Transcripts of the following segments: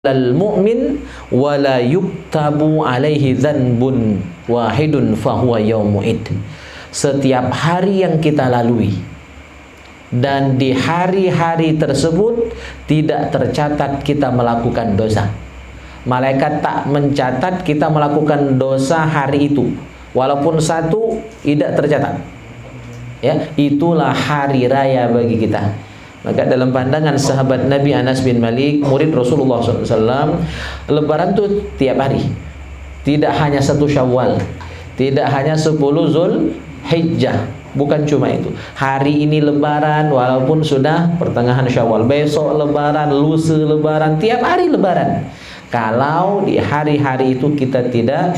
al mu'min wa la yuktabu alaihi dzanbun wahidun fahuwa yaumu'id. Setiap hari yang kita lalui dan di hari-hari tersebut tidak tercatat kita melakukan dosa. Malaikat tak mencatat kita melakukan dosa hari itu, walaupun satu tidak tercatat. Ya, itulah hari raya bagi kita. Maka dalam pandangan sahabat Nabi Anas bin Malik, murid Rasulullah SAW, Lebaran itu tiap hari. Tidak hanya 1 Syawal, tidak hanya 10 Zulhijjah, bukan cuma itu. Hari ini Lebaran walaupun sudah pertengahan Syawal, besok Lebaran, lusa Lebaran, tiap hari Lebaran. Kalau di hari-hari itu kita tidak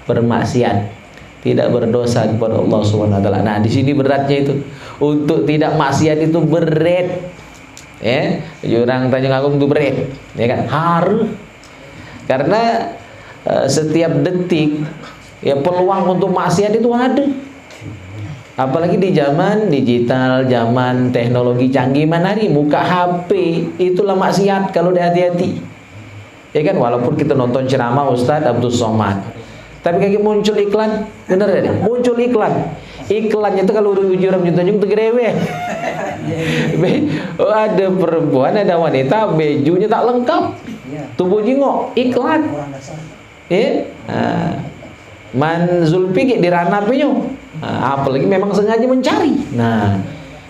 bermaksiat, tidak berdosa kepada Allah SWT. Nah, di sini beratnya itu. Untuk tidak maksiat itu berat. Ya, orang Tanjung Agung itu berat, ya kan? Harus. Karena setiap detik ya peluang untuk maksiat itu ada. Apalagi di zaman digital, zaman teknologi canggih, mana hari buka HP itulah maksiat kalau udah hati-hati. Ya kan, walaupun kita nonton ceramah Ustadz Abdul Somad, tapi kayak muncul iklan, bener ya? Muncul iklan. Iklannya itu kalau uji orang Tanjung itu gerewe. Ada perempuan, ada wanita, bajunya tak lengkap, tubuh jingok, iklan. Ya, Man Zulfi di ranapinya. Apalagi memang sengaja mencari. Nah,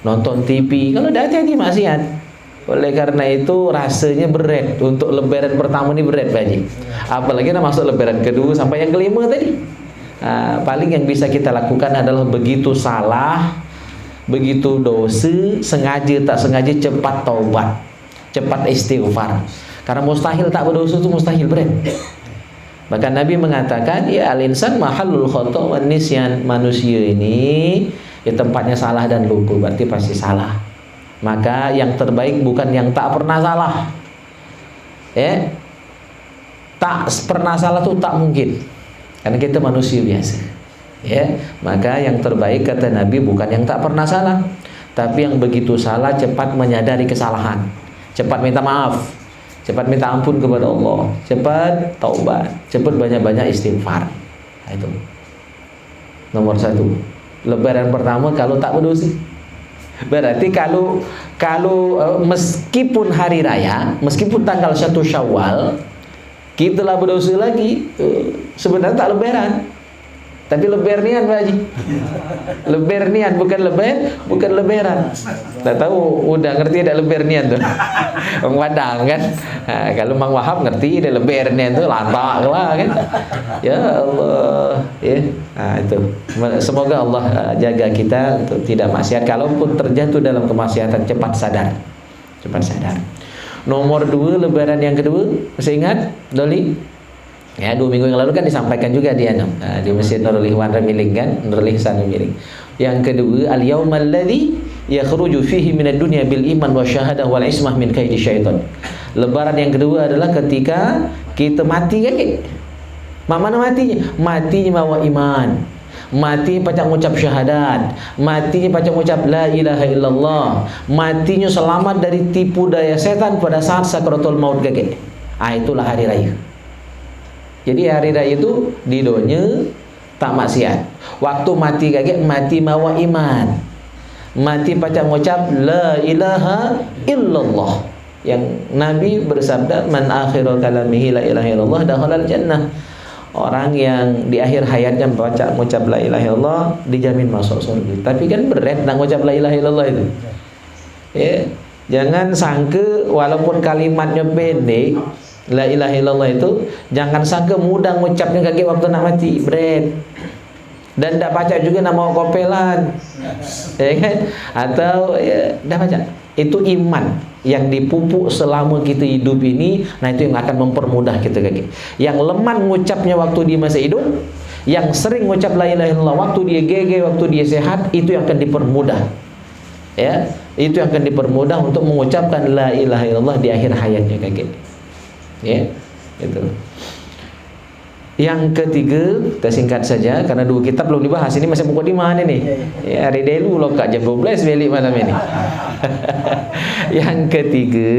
nonton TV, kalau udah hati-hati maksiat. Oleh karena itu rasanya berat. Untuk Lebaran pertama ini berat Pak Haji. Apalagi masuk Lebaran kedua sampai yang kelima tadi. Paling yang bisa kita lakukan adalah begitu salah, begitu dosa, sengaja tak sengaja cepat taubat, cepat istighfar. Karena mustahil tak berdosa itu mustahil berat. Bahkan Nabi mengatakan, ya al-insan mahallul khata' wan nisyan. Manusia ini ya tempatnya salah dan lupa, berarti pasti salah. Maka yang terbaik bukan yang tak pernah salah. Ya. Tak pernah salah itu tak mungkin. Karena kita manusia biasa. Ya, maka yang terbaik kata Nabi bukan yang tak pernah salah, tapi yang begitu salah cepat menyadari kesalahan, cepat minta maaf, cepat minta ampun kepada Allah, cepat taubat, cepat banyak-banyak istighfar. Nah, itu nomor 1. Lebaran pertama kalau tak berdosa. Berarti kalau meskipun hari raya, meskipun tanggal 1 Syawal kita lah berdosa lagi, sebenarnya tak lebaran, tapi lebernian Pak Haji. Lebernian bukan lebaran. Tak tahu udah ngerti ada lebernian tuh. Orang Padang kan. Nah, kalau Mang Wahab ngerti ada lebernian tuh lantak lah kan. Ya Allah, ya. Nah, itu. Semoga Allah jaga kita untuk tidak maksiat. Kalaupun terjatuh dalam kemaksiatan cepat sadar. Cepat sadar. Nomor 2, Lebaran yang kedua, masih ingat Doli? Ya, 2 minggu yang lalu kan disampaikan juga di Masjid Nurul Ihwan Remiling kan, Nurul Ihsan Remiling. Yang kedua, al-yaumal ladzi yakhruju fihi minad dunya bil iman wa syahadah wal ismah min kaidi syaitan. Lebaran yang kedua adalah ketika kita mati kan? Mana matinya? Matinya bawa iman. Matinya pacak ngucap syahadat, matinya pacak ngucap la ilaha illallah, matinya selamat dari tipu daya setan pada saat sakratul maut kakek. Itulah hari raya. Jadi hari raya itu di donya tak maksiat. Waktu mati kakek mati mawa iman, mati pacak ngucap la ilaha illallah. Yang Nabi bersabda, man akhiru kalamihi la ilaha illallah dakhalal jannah. Orang yang di akhir hayatnya baca mengucap la ilaha illallah dijamin masuk surga. Tapi kan berat nak mengucap la ilaha illallah itu. Ya, jangan sangka walaupun kalimatnya pendek la ilaha illallah itu, jangan sangka mudah mengucapnya kaki waktu nak mati, berat. Dan tidak baca juga nama kopelan. Ya kan? Atau ya tidak baca. Itu iman yang dipupuk selama kita hidup ini. Nah, itu yang akan mempermudah kita kaki. Yang lemah mengucapnya waktu dia masih hidup, yang sering mengucap la ilaha illallah waktu dia gege, waktu dia sehat, itu yang akan dipermudah. Ya, itu yang akan dipermudah untuk mengucapkan la ilaha illallah di akhir hayatnya kaki. Ya, itu. Yang ketiga, kita singkat saja karena dua kitab belum dibahas. Ini masih mukadimah nih. Ya, hari dulu loh Kak, jam 12 balik malam ini. Yang ketiga,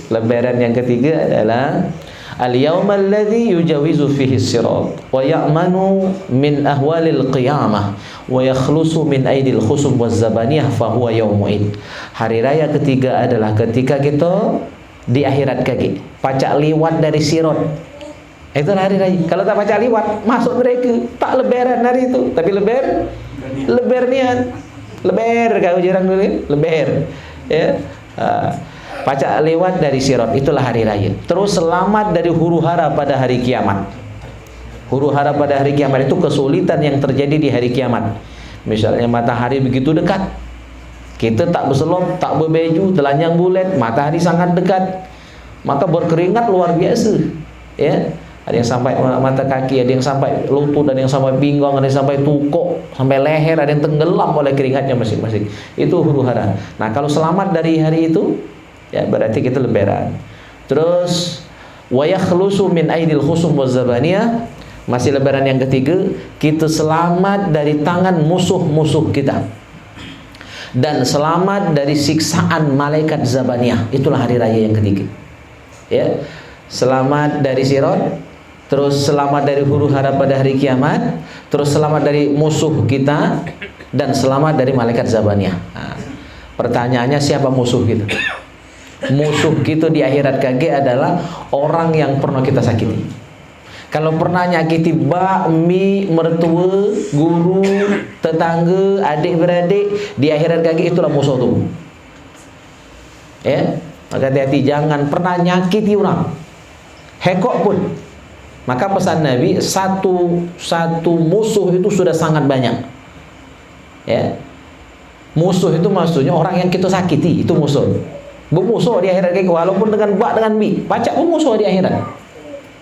lebaran yang ketiga adalah al-yawmal ladzi yujawizu fihi as-sirat wa ya'manu min ahwalil qiyamah wa yakhlusu min aidil khusum waz zabaniyah fa huwa yaumu'id. Hari raya ketiga adalah ketika kita di akhirat kaki, pacak liwat dari sirat. Itulah hari raya. Kalau tak pacak liwat, masuk mereka tak lebaran hari itu, tapi lebar niat. Lebar kau jarang dulu, lebar. Ya. Pacak lewat dari sirat, itulah hari raya. Terus selamat dari huru-hara pada hari kiamat. Huru-hara pada hari kiamat itu kesulitan yang terjadi di hari kiamat. Misalnya matahari begitu dekat, kita tak berselop, tak berbaju, telanjang bulat, matahari sangat dekat, maka berkeringat luar biasa. Ya, ada yang sampai mata kaki, ada yang sampai lutut, ada yang sampai pinggang, ada yang sampai tukuk, sampai leher, ada yang tenggelam oleh keringatnya masing-masing. Itu huru-hara. Nah, kalau selamat dari hari itu, ya berarti kita lebaran. Terus wa yakhlusu min aidil khusum waz zabaniyah, masih lebaran yang ketiga, kita selamat dari tangan musuh-musuh kita dan selamat dari siksaan malaikat zabaniyah. Itulah hari raya yang ketiga. Ya, selamat dari sirat, terus selamat dari huru-hara pada hari kiamat, terus selamat dari musuh kita, dan selamat dari malaikat zabaniyah. Nah, pertanyaannya, siapa musuh kita? Musuh kita di akhirat kage adalah orang yang pernah kita sakiti. Kalau pernah nyakiti bak, mi, mertua, guru, tetangga, adik-beradik, di akhirat kage itulah musuh tuh. Ya, maka hati-hati, jangan pernah nyakiti orang. Hekok pun. Maka pesan Nabi, satu musuh itu sudah sangat banyak. Ya. Musuh itu maksudnya orang yang kita sakiti, itu musuh. Bermusuh di akhirat kage, walaupun dengan bak, dengan mi, pacak bermusuh di akhirat.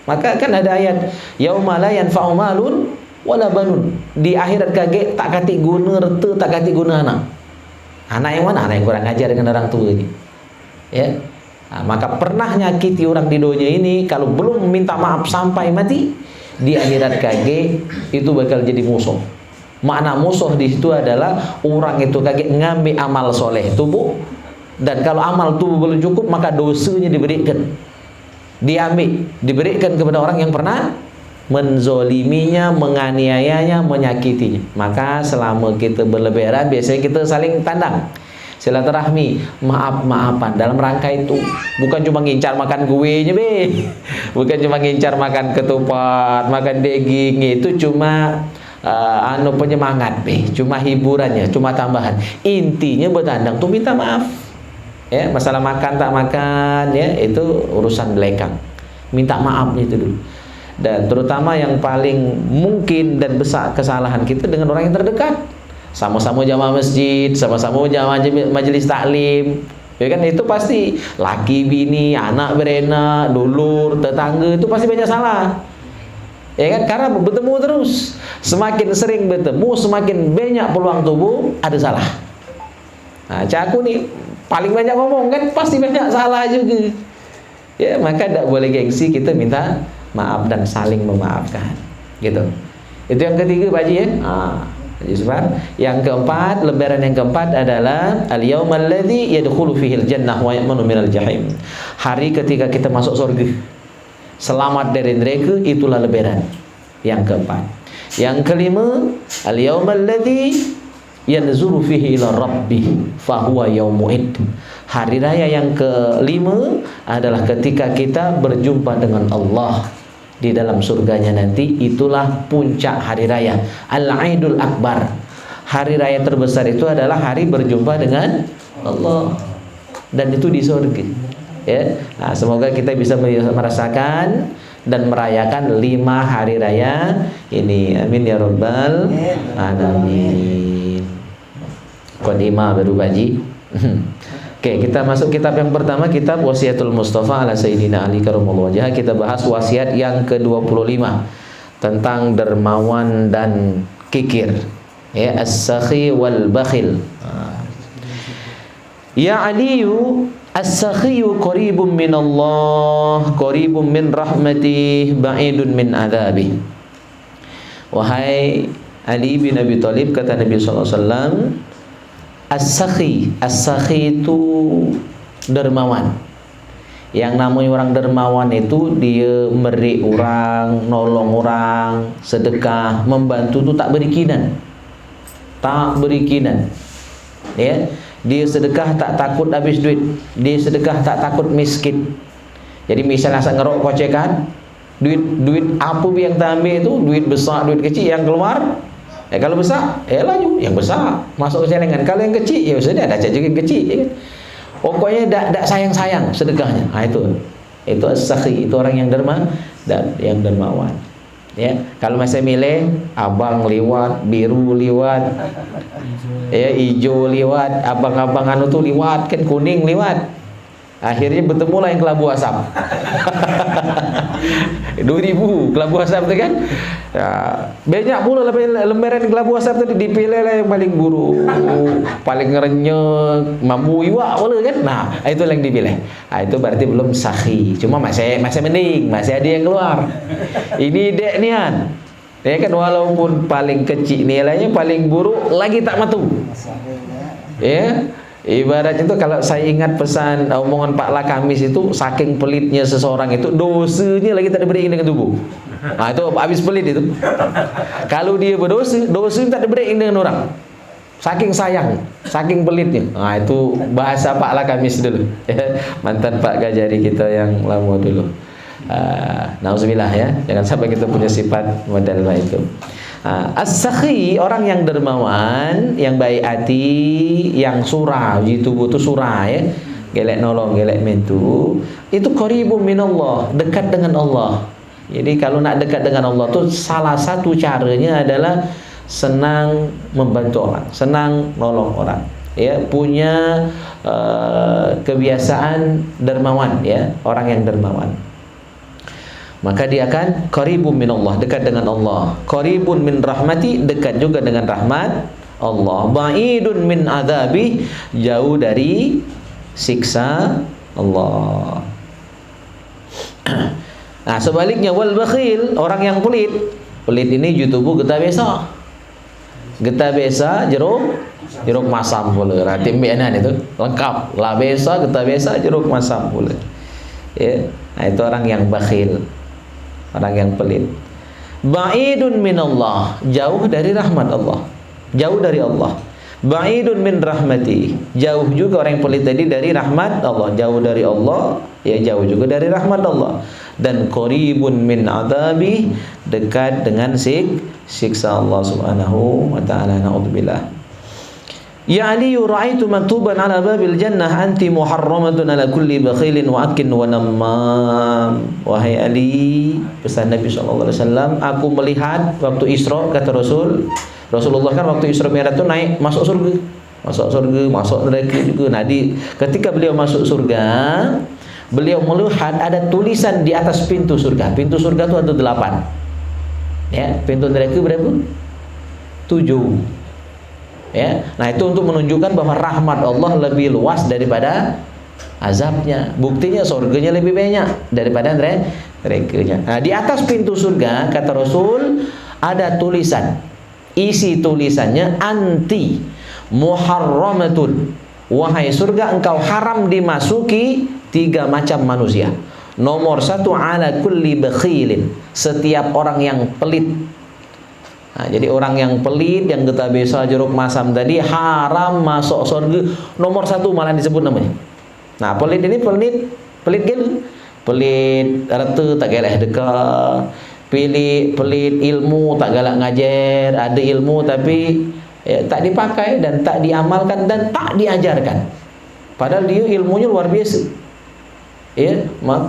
Maka kan ada ayat, yauma la yanfa'u malun wala banun. Di akhirat kage tak kati guna harta, tak kati guna anak. Anak yang mana? Anak yang kurang ajar dengan orang tua ini. Ya. Nah, maka pernah nyakiti orang di dunia ini, kalau belum minta maaf sampai mati, di akhirat kage itu bakal jadi musuh. Makna musuh di situ adalah orang itu kage ngambil amal soleh tubuh, dan kalau amal tubuh belum cukup maka dosanya diberikan, diberikan kepada orang yang pernah menzoliminya, menganiayanya, menyakitinya. Maka selama kita berlebaran biasanya kita saling tandang, silaturahmi, maaf-maafan dalam rangka itu. Bukan cuma ngincar makan kuenya be, bukan cuma ngincar makan ketupat, makan daging, itu cuma penyemangat be, cuma hiburannya, cuma tambahan. Intinya bertandang tuh minta maaf. Ya, masalah makan tak makan, ya itu urusan belakang. Minta maaf itu dulu. Dan terutama yang paling mungkin dan besar kesalahan kita dengan orang yang terdekat. Sama-sama jamaah masjid, sama-sama jamaah majelis taklim, ya kan, itu pasti laki bini, anak berenak, dulur, tetangga, itu pasti banyak salah. Ya kan, karena bertemu terus. Semakin sering bertemu, semakin banyak peluang tubuh ada salah. Nah, aku nih paling banyak ngomong kan, pasti banyak salah juga. Ya, maka tidak boleh gengsi, kita minta maaf dan saling memaafkan. Gitu. Itu yang ketiga Pak Haji ya. Yang keempat, lebaran yang keempat adalah al-yaumal ladzi yadkhulu fihil jannah wa ya'manu minal jahim. Hari ketika kita masuk surga, selamat dari neraka, itulah lebaran yang keempat. Yang kelima, al-yaumal ladzi yanzuru fihi ila rabbih fahuwa yaumu'id. Hari raya yang kelima adalah ketika kita berjumpa dengan Allah di dalam surganya nanti. Itulah puncak hari raya, Al-Aidul Akbar. Hari raya terbesar itu adalah hari berjumpa dengan Allah, dan itu di surga. Ya, nah, semoga kita bisa merasakan dan merayakan 5 hari raya ini. Amin ya rabbal alamin. Qadimah baru Baji. Oke, kita masuk kitab yang pertama, kitab Wasiatul Mustafa ala Sayyidina Ali karramallahu wajhah. Kita bahas wasiat yang ke-25 tentang dermawan dan kikir. Ya, as-sakhi wal bakhil. Ya Aliyu As-sakhiyu qaribun min Allah, qaribun min rahmatih, ba'idun min adabih. Wahai Ali bin Abi Thalib, kata Nabi SAW, as-sakhi itu dermawan. Yang namanya orang dermawan itu dia memberi orang, nolong orang, sedekah, membantu itu tak berikinan. Tak berikinan. Ya, dia sedekah tak takut habis duit. Dia sedekah tak takut miskin. Jadi misalnya saya ngerok kocekan, duit apa yang tak ambil itu, duit besar, duit kecil yang keluar. Kalau besar, laju yang besar masuk ke celengan. Kalau yang kecil, ya sudah ada juga yang kecil. Ya kan? Pokoknya tak sayang-sayang sedekahnya. Itu as-sakhi, itu orang yang yang dermawan. Ya, kalau masih milih abang liwat, biru liwat, ya hijau liwat, abang-abangan itu liwat, kan kuning liwat. Akhirnya bertemulah yang kelabu asap. 2000 kelabu asap itu kan. Ya, banyak pula lembaran kelabu asap itu dipilih lah yang paling buruk, paling ngerenyek, mampu iwak pula kan. Nah, itu yang dipilih. Itu berarti belum sakhi. Cuma masih mending, masih ada yang keluar. Ini dek nian. Ya kan, walaupun paling kecil nilainya, paling buruk lagi tak matu. Ya. Ibaratnya itu kalau saya ingat pesan omongan Pak Lakamis itu, saking pelitnya seseorang itu, dosanya lagi tak diberi dengan tubuh. Nah itu habis pelit itu. Kalau dia berdosa, dosanya tak diberi dengan orang. Saking sayang, saking pelitnya. Nah itu bahasa Pak Lakamis dulu. Mantan Pak Gajari kita yang lama dulu. Nauzubillah ya, jangan sampai kita punya sifat model itu. As-sakhi, orang yang dermawan, yang baik hati, yang surah, itu butuh surah ya, gelek nolong, gelek mentu, itu qaribun minallah, dekat dengan Allah. Jadi kalau nak dekat dengan Allah tuh salah satu caranya adalah senang membantu orang, senang nolong orang, ya, punya kebiasaan dermawan ya, orang yang dermawan. Maka dia akan qaribun minallah, dekat dengan Allah. Qaribun min rahmati, dekat juga dengan rahmat Allah. Ba'idun min adzabi, jauh dari siksa Allah. Nah, sebaliknya wal bakhil, orang yang pelit. Pelit ini jutubu getah besa. Getah besa jeruk masam pula. Rati mbianan itu lengkap. La besa, getah besa, jeruk masam pula. Ya, nah itu orang yang bakhil. Orang yang pelit. Ba'idun minallah, jauh dari rahmat Allah, jauh dari Allah. Ba'idun min rahmati, jauh juga orang yang pelit tadi dari rahmat Allah, jauh dari Allah, ya jauh juga dari rahmat Allah. Dan qaribun min adabi, dekat dengan siksa Allah Subhanahu wa taala. Na'udzubillah. Ya Ali, ra'aitu maktuban ala babil jannah anti muharramatun ala kulli bakhilin wa akin wa nammam. Wahai Ali, pesan Nabi SAW, aku melihat waktu Isra, kata Rasulullah kan waktu Isra Mi'raj itu naik masuk surga, masuk neraka juga. Nah, ketika beliau masuk surga, beliau melihat ada tulisan di atas pintu surga. Pintu surga itu ada 8. Ya, pintu neraka berapa? 7. Ya, nah itu untuk menunjukkan bahwa rahmat Allah lebih luas daripada azabnya. Buktinya surganya lebih banyak daripada nerakanya. Nah, di atas pintu surga kata Rasul ada tulisan. Isi tulisannya anti muharramatun. Wahai surga, engkau haram dimasuki 3 macam manusia. Nomor 1 ala kulli bakhilin, setiap orang yang pelit. Nah, jadi orang yang pelit, yang getah besa, jeruk masam tadi haram masuk surga. Nomor 1 malah disebut namanya. Nah, pelit ini pelit gitu. Pelit rata tak galak sedekah. Pelit ilmu tak galak ngajar. Ada ilmu tapi tak dipakai dan tak diamalkan dan tak diajarkan. Padahal dia ilmunya luar biasa. Ya,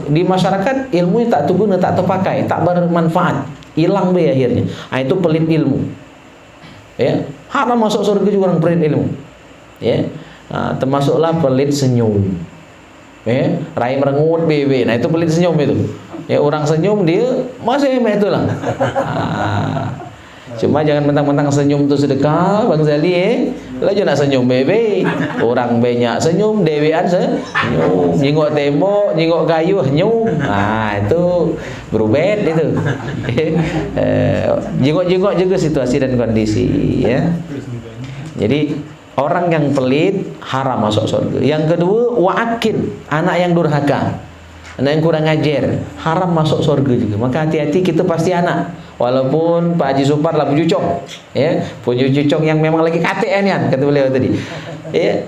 di masyarakat ilmunya tak terguna, tak terpakai, tak bermanfaat. Hilang be akhirnya. Nah, itu pelit ilmu. Ya, haram masuk surga juga orang pelit ilmu. Ya. Nah, termasuklah pelit senyum. Ya, rai merengut bebe. Nah, itu pelit senyum itu. Ya, orang senyum dia masih itulah. Nah, cuma jangan mentang-mentang senyum itu sedekah, Bang Zali Laju nak senyum bebe, orang banyak senyum, dewean senyum, jengok tembok, jengok kayu senyum. Itu berubah itu. Jengok-jengok juga situasi dan kondisi, ya. Jadi orang yang pelit haram masuk surga. Yang kedua, wa'akin, anak yang durhaka, anak yang kurang ajar, haram masuk surga juga. Maka hati-hati, kita pasti anak. Walaupun Pak Haji Supar lah pujucong, ya, pujucong yang memang lagi KTN kan, kata beliau tadi, ya,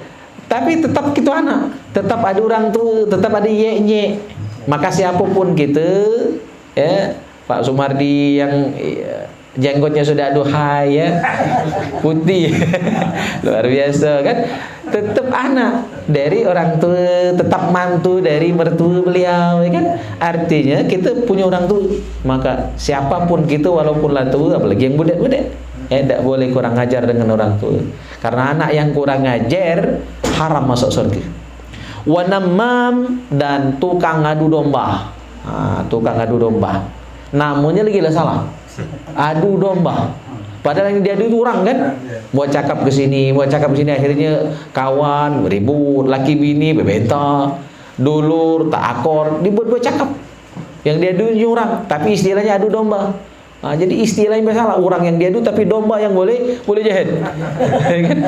tapi tetap kita anak, tetap ada orang tua, tetap ada ye-nye. Maka siapapun kita, ya, Pak Sumardi yang jenggotnya sudah aduhai, ya, putih, luar biasa kan, tetap anak dari orang tua, tetap mantu dari mertua beliau, ya kan. Artinya kita punya orang tua, maka siapapun kita walaupun lah tua, apalagi yang budak-budak, tidak boleh kurang ajar dengan orang tua, karena anak yang kurang ajar haram masuk surga. Wanamam, dan tukang adu domba. Tukang adu domba, namanya lagi lah salah, adu domba. Padahal yang diadu itu orang kan, buat cakap ke sini, buat cakap ke sini, akhirnya kawan ribut, laki bini berbenta, dulur tak akor, dibuat-buat cakap. Yang diadu itu orang, tapi istilahnya adu domba. Jadi istilahnya salah, orang yang diadu tapi domba yang boleh jahat. Kan?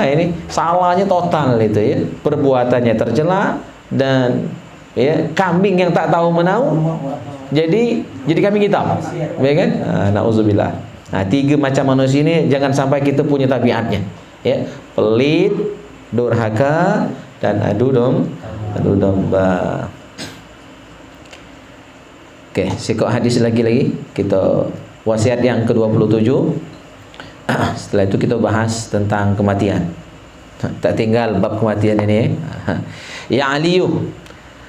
Ini salahnya total itu, ya. Perbuatannya tercela, dan ya, kambing yang tak tahu menau jadi kambing hitam, ya kan? Nauzubillah. Tiga macam manusia ini jangan sampai kita punya tabiatnya, ya, pelit, durhaka, dan adu domba. Oke, sikok hadis lagi kita, wasiat yang ke-27. Setelah itu kita bahas tentang kematian. Tak tinggal bab kematian ini. Ya Aliyu,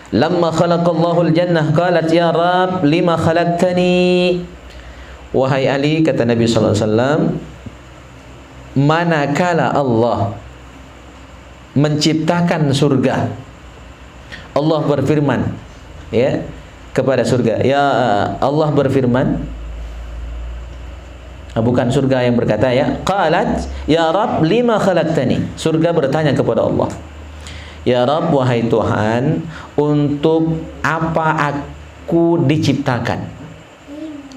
lamma khalaqallahu al-jannah qalat ya Rab lima khalaqtani. Wahai Ali, kata Nabi sallallahu alaihi wasallam, manakala Allah menciptakan surga, Allah berfirman, ya, kepada surga. Ya, Allah berfirman, bukan surga yang berkata, ya, qalat ya Rab lima khalaqtani. Surga bertanya kepada Allah, ya Rab, wahai Tuhan, untuk apa aku diciptakan?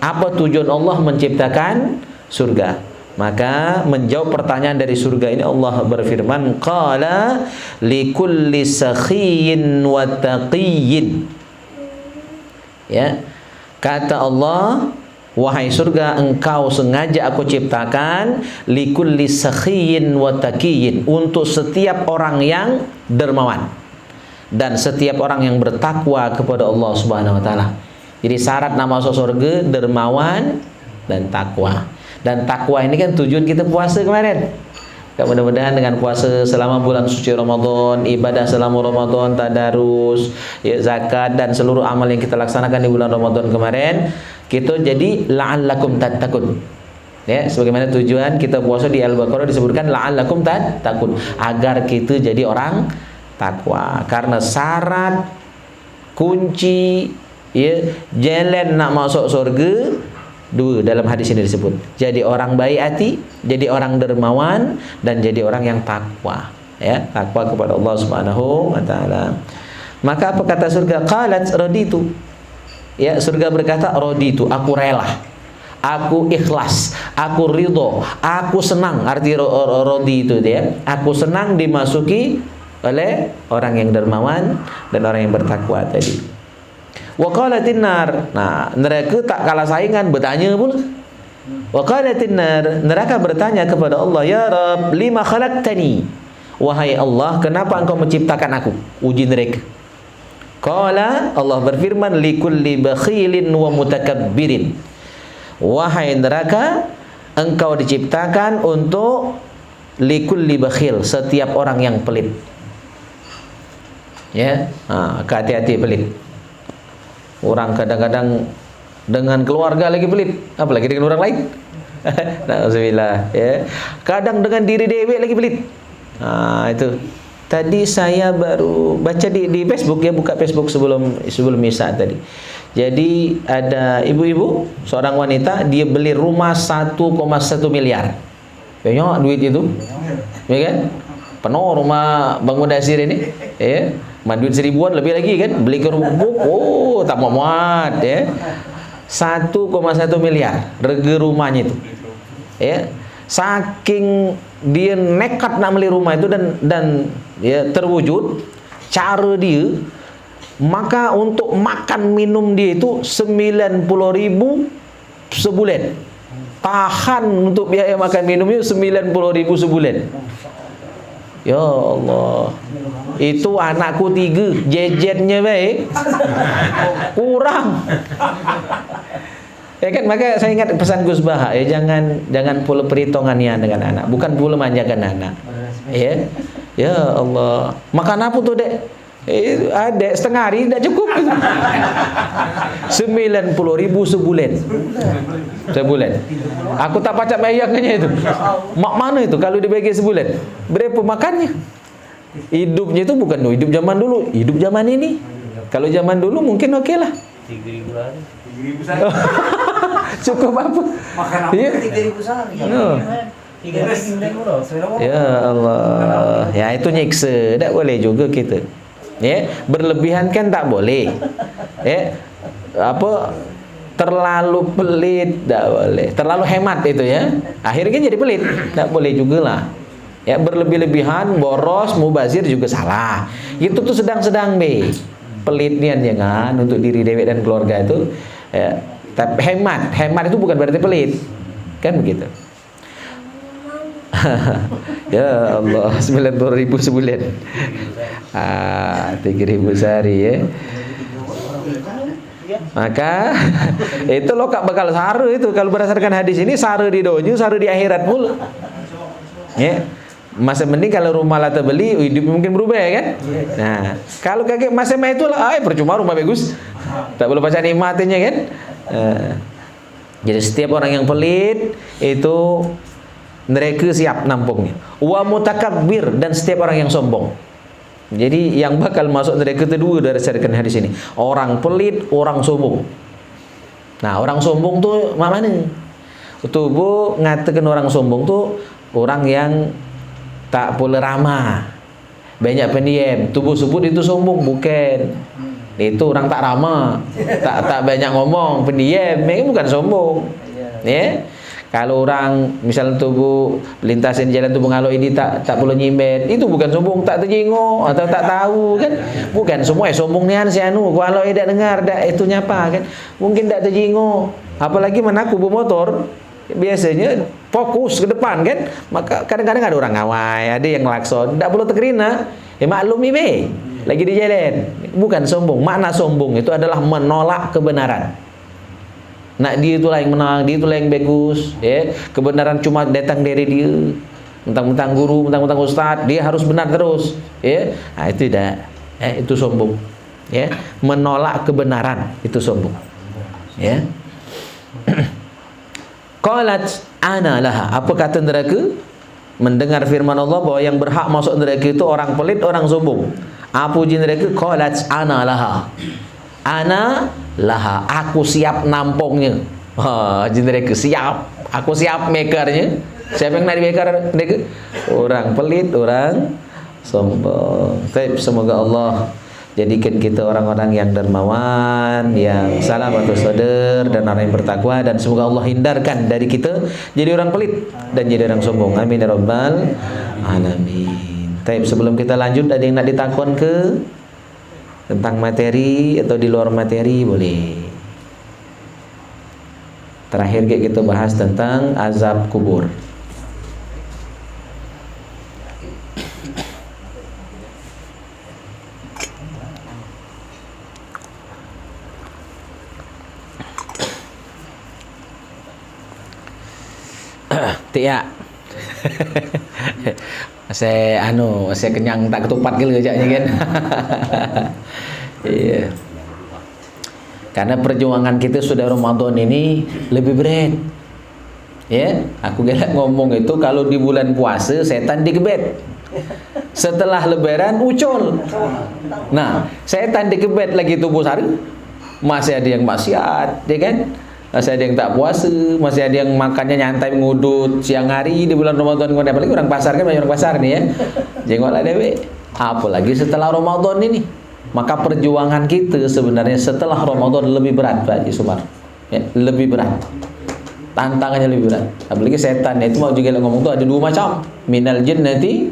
Apa tujuan Allah menciptakan surga? Maka menjawab pertanyaan dari surga ini, Allah berfirman, qala likulli sakhiyyin wa taqiyyin. Ya, kata Allah, wahai surga, engkau sengaja aku ciptakan likulli sakhiyyin wa taqiyyin, untuk setiap orang yang dermawan dan setiap orang yang bertakwa kepada Allah Subhanahu wa taala. Jadi syarat nak masuk surga dermawan dan takwa. Dan takwa ini kan tujuan kita puasa kemarin. Mudah-mudahan dengan puasa selama bulan suci Ramadan, ibadah selama Ramadan, tadarus, ya, zakat, dan seluruh amal yang kita laksanakan di bulan Ramadan kemarin, kita jadi la'allakum tattaqun. Ya, sebagaimana tujuan kita puasa di Al-Baqarah disebutkan la'allakum tattaqun, agar kita jadi orang takwa. Karena syarat kunci, ya, jalan nak masuk surga dua dalam hadis ini disebut. Jadi orang baik hati, jadi orang dermawan, dan jadi orang yang takwa, ya, takwa kepada Allah Subhanahu wa taala. Maka apa kata surga? Qalat raditu. Ya, surga berkata raditu, aku rela, aku ikhlas, aku ridho, aku senang. Arti raditu dia, aku senang dimasuki oleh orang yang dermawan dan orang yang bertakwa tadi. Wa qalatin nar. Nah, neraka tak kalah saingan, bertanya pula. Wa qalatin nar, neraka bertanya kepada Allah, ya Rabb lima khalaqtani. Wahai Allah, kenapa engkau menciptakan aku? Uji neraka. Qala, Allah berfirman, likulli bakhilin wa mutakabbirin. Wahai neraka, engkau diciptakan untuk likulli bakhil, setiap orang yang pelit. Ya, hati-hati pelit. Orang kadang-kadang dengan keluarga lagi pelit, apalagi dengan orang lain. Alhamdulillah, ya. Kadang dengan diri dewe lagi pelit. Itu. Tadi saya baru baca di Facebook, ya, buka Facebook sebelum misa tadi. Jadi ada ibu-ibu, seorang wanita, dia beli rumah 1,1 miliar. banyak duit itu, ya kan? Penuh rumah Bang Mudasir ini, ya. Duit 1000-an lebih lagi kan, beli kerupuk, oh tak muat ya. 1,1 miliar harga rumahnya itu, ya. Saking dia nekat nak beli rumah itu dan ya terwujud cara dia, maka untuk makan minum dia itu 90.000 sebulan. Tahan untuk biaya makan minumnya 90.000 sebulan. Ya Allah, itu anakku 3, jejetnya baik, kurang. Ya kan, maka saya ingat pesan Gus Baha, ya jangan pula perhitungannya dengan anak, bukan pula manjakan anak. Ya, ya Allah, makan apa tuh dek? Ada setengah hari tidak cukup. 90.000 sebulan. Sebulan. Aku tak pacak bayangnya itu. Mak mana itu kalau dibagi sebulan? Berapa makannya? Hidupnya itu bukan hidup zaman dulu, hidup zaman ini. Kalau zaman dulu mungkin oke lah. 3.000 hari. 3.000 sehari. Cukup apa? Makan apa? 3.000 sehari. Ya Allah. Ya itu nyiksa. Tak boleh juga kita. Ya, berlebihan kan tak boleh. Ya, apa terlalu pelit tak boleh. Terlalu hemat itu ya. Akhirnya jadi pelit. Tak boleh jugalah. Ya, berlebih-lebihan, boros, mubazir juga salah. Itu tuh sedang-sedang be. Pelit nian jangan untuk diri dewek dan keluarga itu. Ya, tapi hemat itu bukan berarti pelit. Kan begitu. Ya Allah, 90.000 sebulan. 3.000 sehari ya. Maka itu lo kak bakal saru itu kalau berdasarkan hadis ini, saru di dunia, saru di akhirat mulu. Ya. Masa mending kalau rumah lah terbeli, hidup mungkin berubah ya kan? Nah, kalau kakek masa mah itu lah, percuma rumah bagus. Tak boleh baca nikmatnya kan? Jadi setiap orang yang pelit itu mereka siap nampungnya. Wa mutakabbir, dan setiap orang yang sombong. Jadi yang bakal masuk mereka itu dua berdasarkan hadis ini. Orang pelit, orang sombong. Nah, orang sombong tuh mana? Tuh Bu ngatakan orang sombong tuh orang yang tak boleh ramah, banyak pendiam. Tubuh sebut itu sombong, bukan. Itu orang tak ramah, tak banyak ngomong, pendiam, mereka bukan sombong. Ya. Kalau orang misal tubuh lintasin jalan tubuh ngalo ini tak perlu nyimbet, itu bukan sombong, tak terjengok atau tak tahu kan. Bukan semua sombong nian si anu, kalau tidak dengar dak itu nyapa kan. Mungkin tak terjengok. Apalagi mana aku bawa motor, biasanya fokus ke depan kan. Maka kadang-kadang ada orang ngawai, ada yang ngelakson, tak perlu terkerina. Ya maklumi be, lagi di jalan. Bukan sombong. Makna sombong itu adalah menolak kebenaran. Nak dia itulah yang menang, dia itulah yang bagus, ya. Kebenaran cuma datang dari dia. Mentang-mentang guru, mentang-mentang ustaz, dia harus benar terus, ya. Nah, itu tidak. Itu sombong. Ya, menolak kebenaran itu sombong. Ya. Qalat ana laha. Apa kata neraka? Mendengar firman Allah bahwa yang berhak masuk neraka itu orang pelit, orang sombong. Apa uji neraka? Qalat ana laha. Ana laha, aku siap nampungnya. Jin mereka siap, aku siap makernya. Siapa yang nak maker mereka? Orang pelit, orang sombong. Tapi semoga Allah jadikan kita orang-orang yang dermawan, yang salamatus sadar, dan orang yang bertakwa, dan semoga Allah hindarkan dari kita jadi orang pelit dan jadi orang sombong. Amin ya rabbal alamin. Tapi sebelum kita lanjut, ada yang nak ditakon ke tentang materi atau di luar materi boleh. Terakhir kita bahas tentang azab kubur. Tiak. Saya kenyang tak ketupat gitu ajaknya kan. Iya. Karena perjuangan kita sudah Ramadan ini lebih berat. Ya, aku galak ngomong itu kalau di bulan puasa setan dikebet. Setelah lebaran ucul. Nah, setan dikebet lagi tubuh sari. Masih ada yang maksiat, ya kan? Masih ada yang tak puasa, masih ada yang makannya nyantai ngudut siang hari di bulan Ramadan. Apalagi orang pasar kan, banyak orang pasar nih ya. Jengoklah dewe. Apalagi setelah Ramadan ini. Maka perjuangan kita sebenarnya setelah Ramadan lebih berat Pak Haji Sumar. Ya, lebih berat. Tantangannya lebih berat. Apalagi setan itu mau juga ngomong tuh ada dua macam. Minal jinnati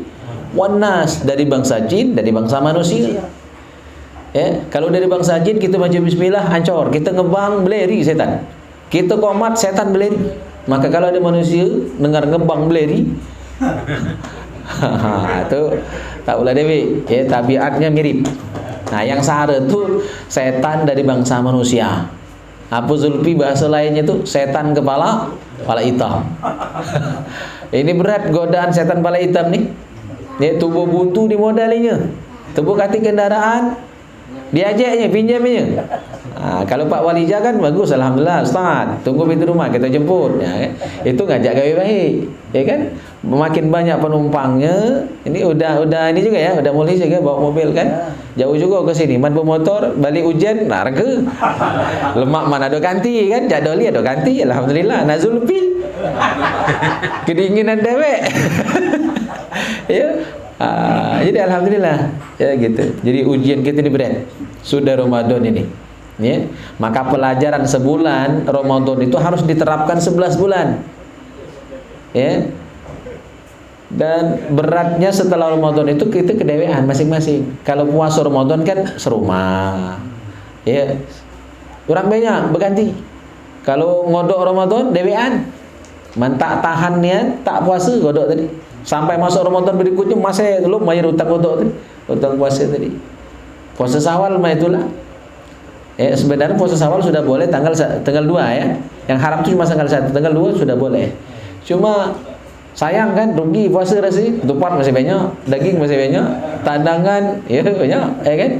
wan nas, dari bangsa jin, dari bangsa manusia. Ya, kalau dari bangsa jin kita baca bismillah hancur, kita ngebang beleri setan. Kita komat setan beleri. Maka kalau ada manusia dengar ngebang beleri, itu tak boleh dewi. Ya, tabiatnya mirip. Nah, yang sahara itu setan dari bangsa manusia. Abu Zulfi bahasa lainnya itu setan kepala hitam. Ini berat godaan setan kepala hitam nih. Dia tubuh buntu dimodalinya. Tubuh kaki kendaraan diajaknya, pinjamnya. Nah, kalau Pak Walija kan bagus, alhamdulillah Ustaz, tunggu pintu rumah kita jemput ya, itu ngajak gawe baik ya kan. Makin banyak penumpangnya, ini udah ini juga ya, udah mulai juga bawa mobil kan, jauh juga ke sini, man bermotor balik ujian narga lemak mana ada ganti kan, jadoli ada ganti, alhamdulillah. Nah Zulfi kedinginan dewek ya. Jadi alhamdulillah ya gitu. Jadi ujian kita ini berat sudah Ramadan ini ya. Maka pelajaran sebulan Ramadan itu harus diterapkan 11 bulan ya. Dan beratnya setelah Ramadan itu kita kedewean masing-masing. Kalau puasa Ramadan kan serumah ya, orang banyak berganti. Kalau ngodok Ramadan dewean, mantak tahan niat tak puasa godok tadi. Sampai masuk Ramadan berikutnya masih belum bayar utang kodok tadi, utang puasa tadi. Puasa Syawal mah itulah. Sebenarnya puasa Syawal sudah boleh tanggal 2 ya. Yang haram itu cuma tanggal 1, tanggal 2 sudah boleh. Cuma sayang kan, rugi puasa rasi, tupat masih banyak, daging masih banyak, tandangan ya banyak, ya kan?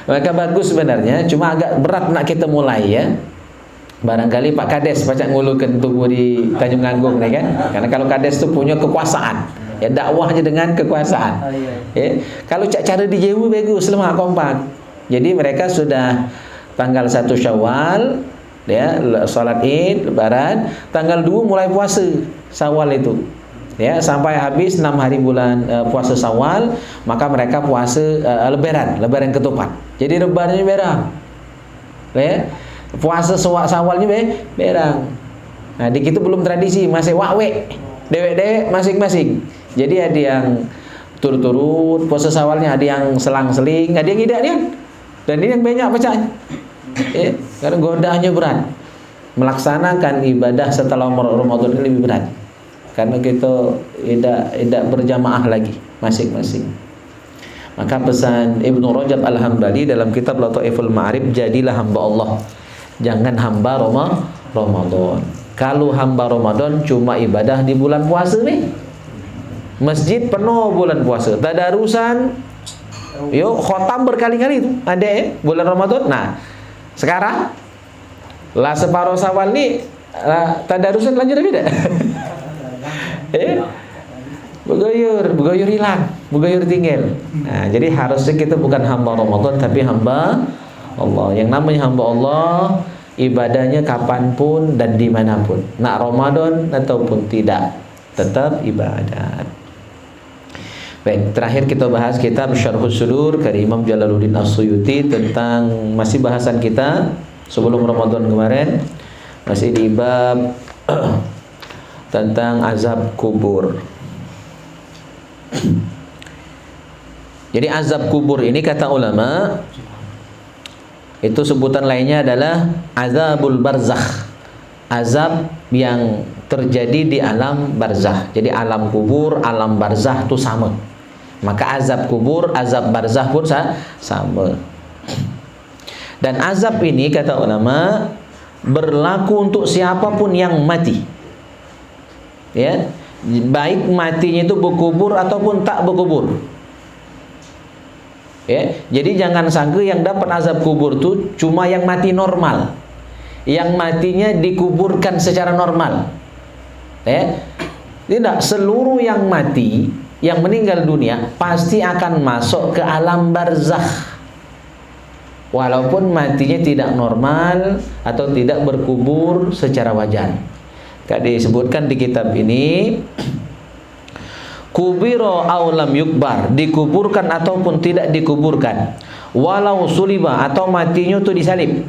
Maka bagus sebenarnya, cuma agak berat nak kita mulai ya. Barangkali Pak Kades pacak ngulukan tubuh di Tanjung Agung nih kan, karena kalau Kades itu punya kekuasaan ya, dakwahnya dengan kekuasaan ya. Kalau cara di Jewu bagus, lemah kompak. Jadi mereka sudah tanggal 1 Syawal ya, salat Id, Lebaran, tanggal 2 mulai puasa Syawal itu ya, sampai habis 6 hari bulan puasa Syawal, maka mereka puasa Lebaran ketupat. Jadi Lebarannya merah ya. Puasa Syawalnya berang. Nah, di kita belum tradisi, masih wakwe, dewek-dewek masing-masing. Jadi ada yang turut-turut puasa Syawalnya, ada yang selang-seling, ada yang tidak dia. Dan ini yang banyak pecahnya. Karena godaannya berat. Melaksanakan ibadah setelah Ramadan ini lebih berat. Karena kita tidak berjamaah lagi masing-masing. Maka pesan Ibnu Rajab Al-Hambali dalam kitab Lataiful Ma'arif, jadilah hamba Allah, jangan hamba Ramadan. Kalau hamba Ramadan cuma ibadah di bulan puasa nih. Masjid penuh bulan puasa, tadarusan, yuk khotam berkali-kali itu ada ya bulan Ramadan. Nah, sekarang lah separuh Syawal nih tadarusan lanjut tidak? Begayur hilang, begayur tinggal. Nah, jadi harusnya kita bukan hamba Ramadan tapi hamba Allah. Yang namanya hamba Allah, ibadahnya kapanpun dan dimanapun, nak Ramadan ataupun tidak, tetap ibadat. Baik, terakhir kita bahas kitab Syarhus Sudur karya Imam Jalaluddin As-Suyuti, tentang masih bahasan kita sebelum Ramadan kemarin, masih di bab tentang azab kubur. Jadi azab kubur ini kata ulama itu sebutan lainnya adalah azabul barzakh, azab yang terjadi di alam barzakh. Jadi alam kubur, alam barzakh itu sama. Maka azab kubur, azab barzakh pun sama. Dan azab ini kata ulama berlaku untuk siapapun yang mati. Ya, baik matinya itu berkubur ataupun tak berkubur. Ya, jadi jangan sangka yang dapat azab kubur itu cuma yang mati normal, yang matinya dikuburkan secara normal. Ya, tidak, seluruh yang mati, yang meninggal dunia pasti akan masuk ke alam barzakh. walaupun matinya tidak normal atau tidak berkubur secara wajar. Disebutkan di kitab ini, kubiro aw lam yukbar, dikuburkan ataupun tidak dikuburkan, walau suliba, atau matinya itu disalib.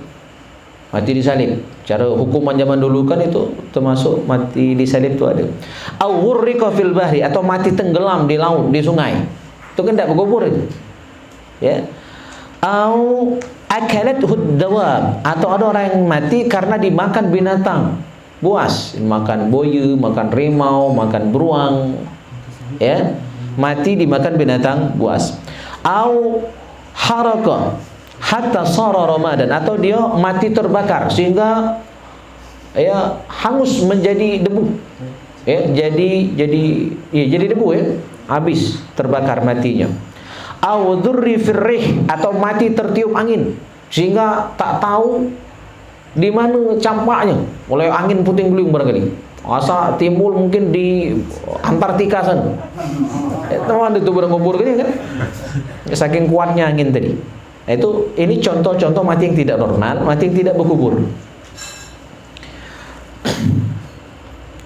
Mati disalib. Cara hukuman zaman dulu kan itu termasuk mati disalib itu ada. Au ghurriqa fil bahri, atau mati tenggelam di laut, di sungai. Itu kan tidak berkubur itu. Ya. Au akalat huddawab, atau ada orang yang mati karena dimakan binatang buas, makan boyu, makan rimau, makan beruang. Ya. Mati dimakan binatang buas. Au haraka hatta sara ramadan, atau dia mati terbakar sehingga ya hangus menjadi debu. Ya, jadi debu ya, habis terbakar matinya. Au dzurri firrih, atau mati tertiup angin sehingga tak tahu di mana campaknya oleh angin puting beliung barangkali. Asa timbul mungkin di Antartika sana. Teman itu berkubur kan? Saking kuatnya angin tadi. Nah, ini contoh-contoh mati yang tidak normal, mati yang tidak berkubur.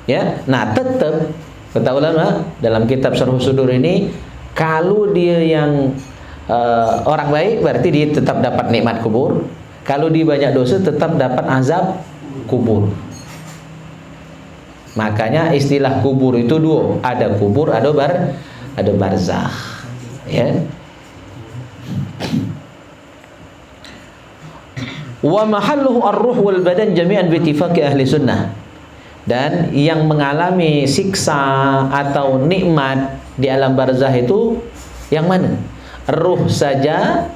Ya, nah tetap kata ulama dalam kitab Syarh Sudur ini, kalau dia yang orang baik berarti dia tetap dapat nikmat kubur. Kalau dia banyak dosa tetap dapat azab kubur. Makanya istilah kubur itu dua, ada kubur, ada barzakh. Ya. Wa mahalluhu ar-ruh wal badan jami'an bi ittifaqi ahli sunnah. Dan yang mengalami siksa atau nikmat di alam barzah itu yang mana? Ruh saja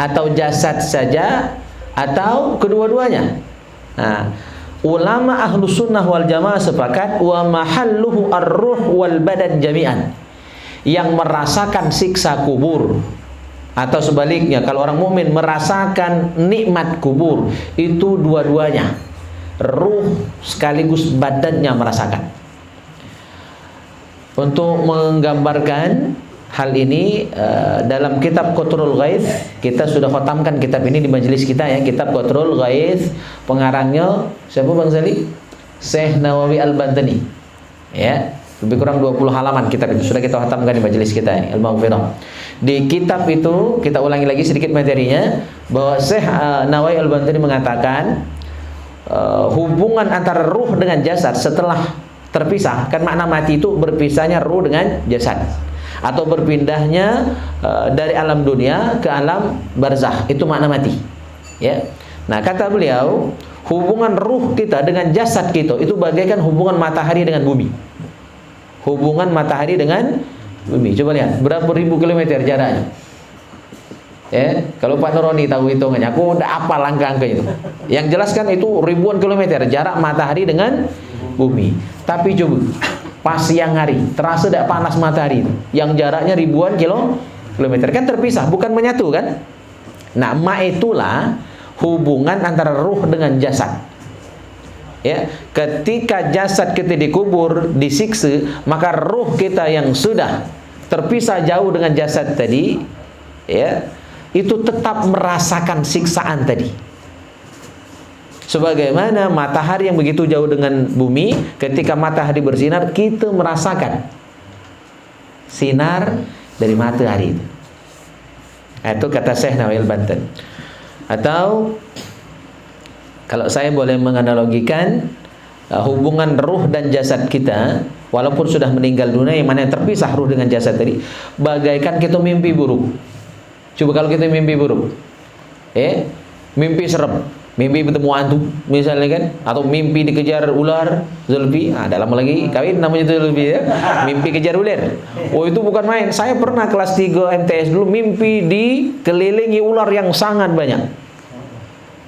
atau jasad saja atau kedua-duanya? Nah, ulama ahlu sunnah wal jamaah sepakat wa mahalluhu ar-ruh wal badan jami'an. Yang merasakan siksa kubur atau sebaliknya, kalau orang mukmin merasakan nikmat kubur, itu dua-duanya, ruh sekaligus badannya merasakan. Untuk menggambarkan hal ini, dalam kitab Qatrul Ghaith, kita sudah khatamkan kitab ini di majelis kita ya, kitab Qatrul Ghaith, pengarangnya siapa Bang Sali? Syekh Nawawi Al-Bantani. Ya, lebih kurang 20 halaman kitab itu sudah kita khatamkan di majelis kita ini, Al-Maghfirah. Di kitab itu kita ulangi lagi sedikit materinya, bahwa Syekh Nawawi Al-Bantani mengatakan hubungan antara ruh dengan jasad setelah terpisah, kan makna mati itu berpisahnya ruh dengan jasad atau berpindahnya dari alam dunia ke alam barzakh, itu makna mati. Ya. Nah, kata beliau, hubungan ruh kita dengan jasad kita itu bagaikan hubungan matahari dengan bumi. Hubungan matahari dengan bumi. Coba lihat, berapa ribu kilometer jaraknya? Ya, kalau Pak Nuroni tahu hitungannya, aku udah apa angka-angka itu. Yang jelas kan itu ribuan kilometer jarak matahari dengan bumi. Tapi coba pas siang hari, terasa tidak panas matahari itu, yang jaraknya ribuan kilometer, kan terpisah, bukan menyatu kan? Nah, itulah hubungan antara ruh dengan jasad. Ya, ketika jasad kita dikubur, disiksa, maka ruh kita yang sudah terpisah jauh dengan jasad tadi, ya, itu tetap merasakan siksaan tadi. Sebagaimana matahari yang begitu jauh dengan bumi, ketika matahari bersinar, kita merasakan sinar dari matahari itu. Itu kata Syekh Nawawi Al-Bantani. Atau kalau saya boleh menganalogikan hubungan ruh dan jasad kita, walaupun sudah meninggal dunia, yang mana yang terpisah ruh dengan jasad tadi, bagaikan kita mimpi buruk. Coba kalau kita mimpi buruk, mimpi serem, mimpi bertemu hantu misalnya kan, atau mimpi dikejar ular, Zulfi, ada lama lagi kawin namanya itu Zulfi ya, mimpi kejar ular. Oh, itu bukan main. Saya pernah kelas 3 MTS dulu mimpi dikelilingi ular yang sangat banyak.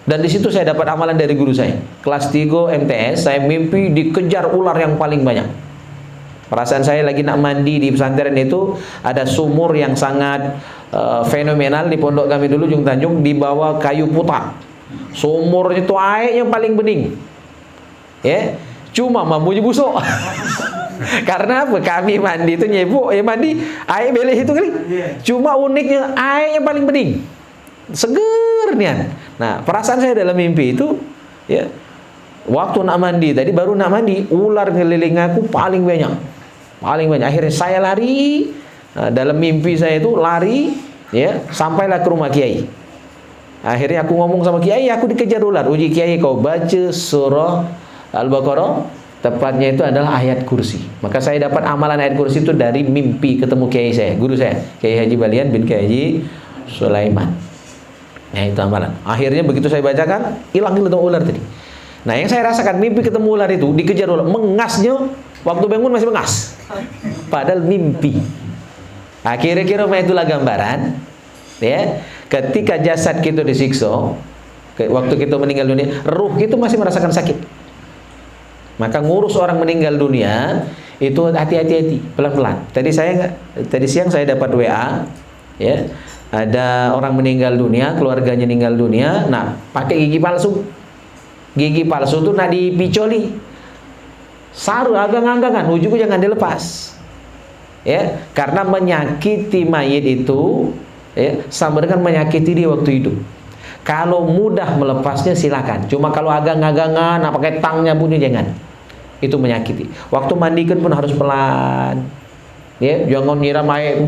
Dan di situ saya dapat amalan dari guru saya. Kelas 3 MTS, saya mimpi dikejar ular yang paling banyak. Perasaan saya lagi nak mandi di pesantren itu, ada sumur yang sangat fenomenal di pondok kami dulu Jung Tanjung, di bawah kayu putat. Sumur itu airnya paling bening. Ya, cuma mampunya busuk. Karena apa? Kami mandi itu nyebuk, mandi air beleh itu kali. Cuma uniknya airnya paling bening. seger nian. Nah, perasaan saya dalam mimpi itu, ya, waktu nak mandi tadi, baru nak mandi, ular ngeliling aku paling banyak. Akhirnya saya lari, dalam mimpi saya itu lari, ya, sampailah ke rumah kiai. Akhirnya aku ngomong sama kiai, aku dikejar ular. Uji kiai, kau baca surah Al-Baqarah, tepatnya itu adalah ayat kursi. Maka saya dapat amalan ayat kursi itu dari mimpi ketemu kiai saya, guru saya, Kiai Haji Balian bin Kiai Haji Sulaiman. Nah, itu amalan. Akhirnya begitu saya bacakan, hilang itu ular tadi. Nah, yang saya rasakan mimpi ketemu ular itu, dikejar ular, mengasnya, waktu bangun masih mengas. Padahal mimpi. Nah, kira-kira itulah gambaran, ya, ketika jasad kita disiksa, waktu kita meninggal dunia, ruh itu masih merasakan sakit. Maka ngurus orang meninggal dunia itu hati-hati, pelan-pelan. Tadi siang saya dapat WA, ya, ada orang meninggal dunia, keluarganya meninggal dunia. Nah, pakai gigi palsu. Gigi palsu itu nak dipicoli, saru agang-agangan, ujungnya jangan dilepas. Ya, karena menyakiti mayit itu, ya, sama dengan menyakiti dia waktu hidup. Kalau mudah melepasnya silakan. Cuma kalau agang-agangan, pakai tangnya bunyi jangan. Itu menyakiti. Waktu mandikan pun harus pelan. Ya, jangan nyiram air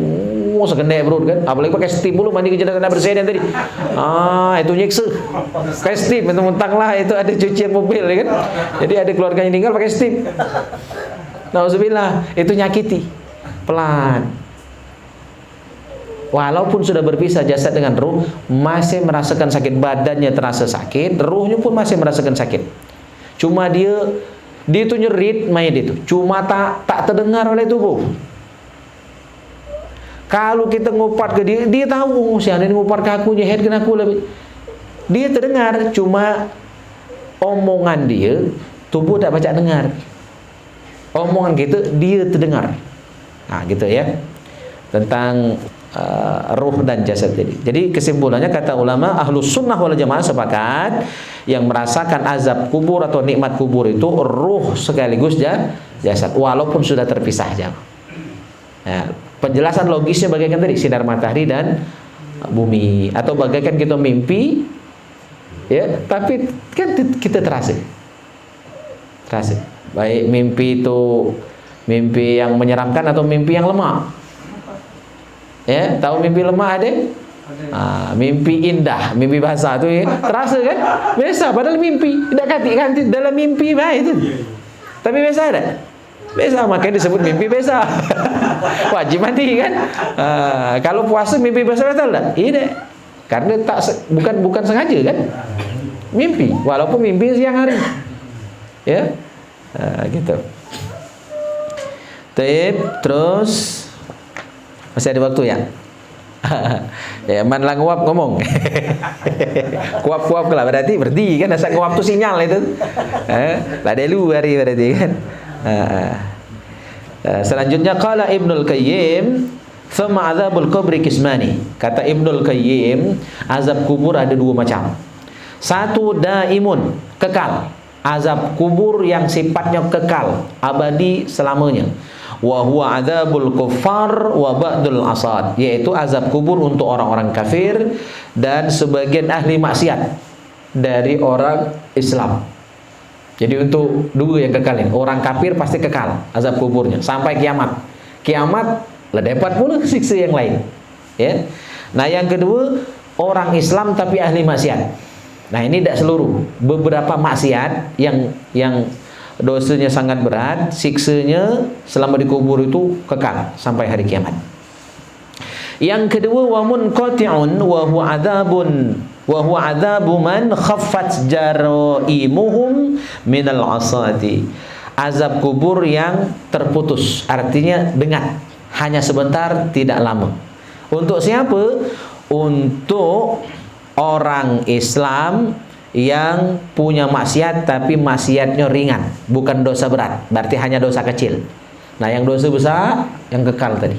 segede bro kan. Apalagi pakai steam dulu mandi kejadian bersih dan tadi. Itu nyiksa. Pakai steam mentang-mentang lah itu ada cucian mobil ya kan. Jadi ada keluarganya meninggal pakai steam. Nauzubillah, itu nyakiti. Pelan. Walaupun sudah berpisah jasad dengan ruh, masih merasakan sakit, badannya terasa sakit, ruhnya pun masih merasakan sakit. Cuma dia itu nyerit mayat itu, cuma tak terdengar oleh tubuh. Kalau kita ngupat ke dia tahu, si ini ngupat ke aku, nyehet ke aku lebih. Dia terdengar, cuma omongan dia, tubuh tak baca dengar. Omongan kita, dia terdengar. Nah, gitu ya. Tentang ruh dan jasad tadi. Jadi kesimpulannya kata ulama Ahlus Sunnah wal Jamaah sepakat yang merasakan azab kubur atau nikmat kubur itu ruh sekaligus jasad walaupun sudah terpisah jauh. Nah, penjelasan logisnya bagaikan tadi sinar matahari dan bumi, atau bagaikan kita mimpi, ya, tapi kan kita terasa. Baik mimpi itu mimpi yang menyeramkan atau mimpi yang lemah. Ya, tahu mimpi lemah ada? Mimpi indah, mimpi bahasa itu ya. Terasa kan? Biasa, padahal mimpi. Tidak ganti dalam mimpi itu. Tapi biasa ada. Biasa, makanya disebut mimpi biasa. Wajib mandi kan? Kalau puasa mimpi biasa betul tak? Tidak. Karena bukan sengaja kan? Mimpi, walaupun mimpi siang hari. Ya. Gitu. Terus masih ada waktu ya? Ya, man lang nguap ngomong. Kuap-kuap lah berarti kan asa nguap tu sinyal itu. Ada lu hari berarti kan. Selanjutnya qala Ibnul Qayyim, "Tsumma adzabul qabri qismani." Kata Ibnul Qayyim, azab kubur ada dua macam. Satu daimun, kekal. Azab kubur yang sifatnya kekal, abadi selamanya. Wa huwa adzabul kuffar wa ba'dul asad, yaitu azab kubur untuk orang-orang kafir dan sebagian ahli maksiat dari orang Islam. Jadi untuk dua yang kekal ini, orang kafir pasti kekal azab kuburnya sampai kiamat. Kiamat lah dapat pula siksa yang lain. Ya. Nah, yang kedua orang Islam tapi ahli maksiat. Nah, ini tidak seluruh, beberapa maksiat yang dosanya sangat berat, siksanya selama dikubur itu kekal sampai hari kiamat. Yang kedua wa munqati'un wa huwa adabu man khaffat jaraimuhum minal asati. Azab kubur yang terputus, artinya dengat, hanya sebentar, tidak lama. Untuk siapa? Untuk orang Islam yang punya maksiat tapi maksiatnya ringan, bukan dosa berat, berarti hanya dosa kecil. Nah, yang dosa besar yang kekal tadi.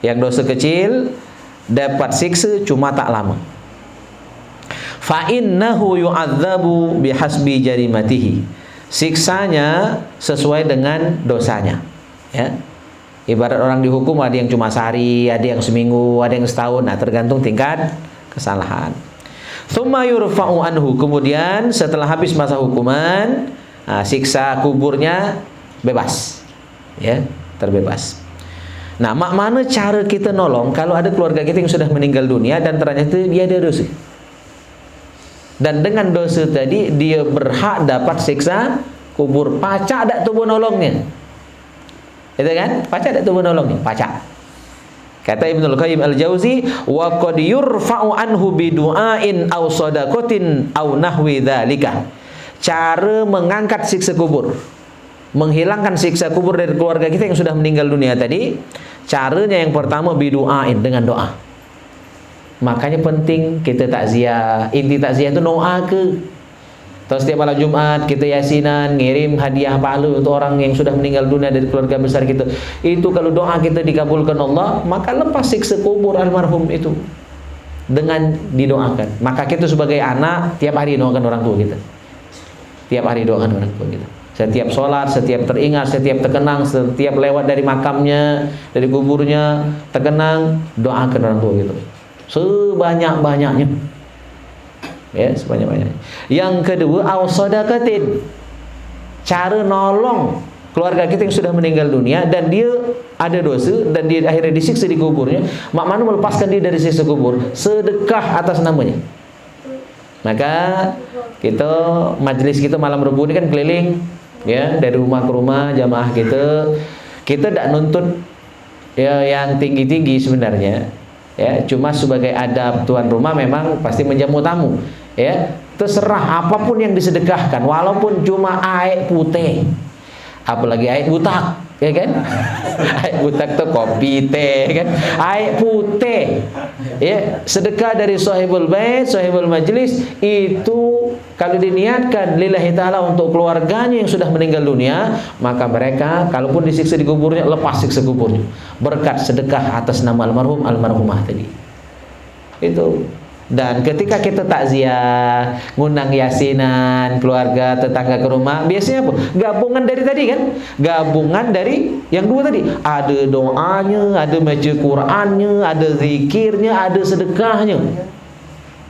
Yang dosa kecil dapat siksa cuma tak lama. Fa innahu yu'adzabu bihasbi jarimatihi. Siksanya sesuai dengan dosanya. Ya. Ibarat orang dihukum, ada yang cuma sehari, ada yang seminggu, ada yang setahun. Nah, tergantung tingkat kesalahan. Tsumma yurfa'u anhu, kemudian setelah habis masa hukuman, siksa kuburnya bebas, ya, terbebas. Nah, mana cara kita nolong kalau ada keluarga kita yang sudah meninggal dunia dan ternyata dia ada dosa, dan dengan dosa tadi dia berhak dapat siksa kubur. Pacak tak tubuh nolongnya, itu kan? Pacak tak tubuh nolongnya? Pacak. Kata Ibnul Qayyim Al-Jauzi, wa qad yurfa'u anhu bidu'ain aw shadaqatin aw nahwi dzalika. Cara mengangkat siksa kubur, menghilangkan siksa kubur dari keluarga kita yang sudah meninggal dunia tadi, caranya yang pertama bidu'ain, dengan doa. Makanya penting kita takziah. Inti takziah itu doa ke. Terus setiap malam Jumat kita yasinan, ngirim hadiah pahala untuk orang yang sudah meninggal dunia dari keluarga besar kita. Itu kalau doa kita dikabulkan Allah, maka lepas siksa kubur almarhum itu dengan didoakan. Maka kita sebagai anak tiap hari doakan orang tua kita. Tiap hari doakan orang tua kita. Setiap sholat, setiap teringat, setiap terkenang, setiap lewat dari makamnya, dari kuburnya, terkenang, doakan orang tua kita sebanyak-banyaknya. Ya, sebanyak-banyaknya. Yang kedua, au shadaqatin, cara nolong keluarga kita yang sudah meninggal dunia dan dia ada dosa dan dia akhirnya disiksa di kuburnya. Mak mana melepaskan dia dari siksa kubur? Sedekah atas namanya. Maka kita, majelis kita malam Rebu ini kan keliling, ya, dari rumah ke rumah jamaah kita. Kita tidak nuntut ya yang tinggi-tinggi sebenarnya, ya, cuma sebagai adab tuan rumah memang pasti menjamu tamu, ya. Terserah apapun yang disedekahkan, walaupun cuma air putih, apalagi air butak, ya kan? Air butak tuh kopi, teh, kan? Air putih, ya, sedekah dari sahibul bait, sahibul majlis, itu kalau diniatkan lillahi ta'ala untuk keluarganya yang sudah meninggal dunia, maka mereka kalaupun disiksa di kuburnya, lepas siksa kuburnya berkat sedekah atas nama almarhum, almarhumah tadi. Itu. Dan ketika kita takziah, ngundang yasinan, keluarga, tetangga ke rumah, biasanya apa? Gabungan dari tadi kan? Gabungan dari yang dua tadi. Ada doanya, ada baca Qur'annya, ada zikirnya, ada sedekahnya.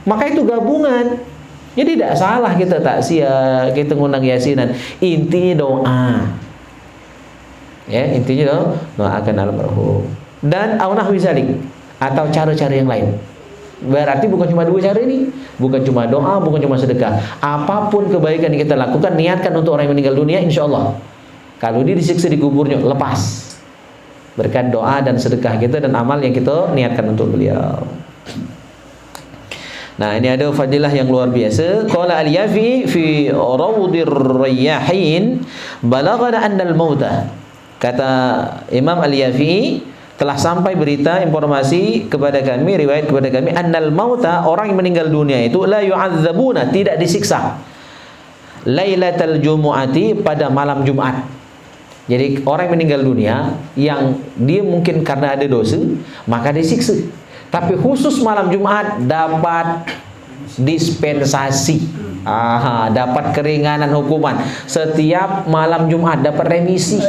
Maka itu gabungan. Jadi tidak salah kita takziah, kita ngundang yasinan. Intinya doa. Ya, intinya doakan almarhum. Dan au nahwi zalik, atau cara-cara yang lain. Berarti bukan cuma dua cara ini, bukan cuma doa, bukan cuma sedekah. Apapun kebaikan yang kita lakukan, niatkan untuk orang yang meninggal dunia, insya Allah kalau dia disiksa di kuburnya, lepas berkat doa dan sedekah kita dan amal yang kita niatkan untuk beliau. Nah, ini ada fadilah yang luar biasa. Qala al-Yafi fi Rawdir Rayyahin, balaghana anna al-mauta. Kata Imam al-Yafi, telah sampai berita informasi kepada kami, riwayat kepada kami, annal mauta, orang yang meninggal dunia itu la yu'adzabuna, tidak disiksa lailatal jumu'ati, pada malam Jumat. Jadi orang yang meninggal dunia yang dia mungkin karena ada dosa, maka disiksa. Tapi khusus malam Jumat dapat dispensasi. Dapat keringanan hukuman. Setiap malam Jumat dapat remisi.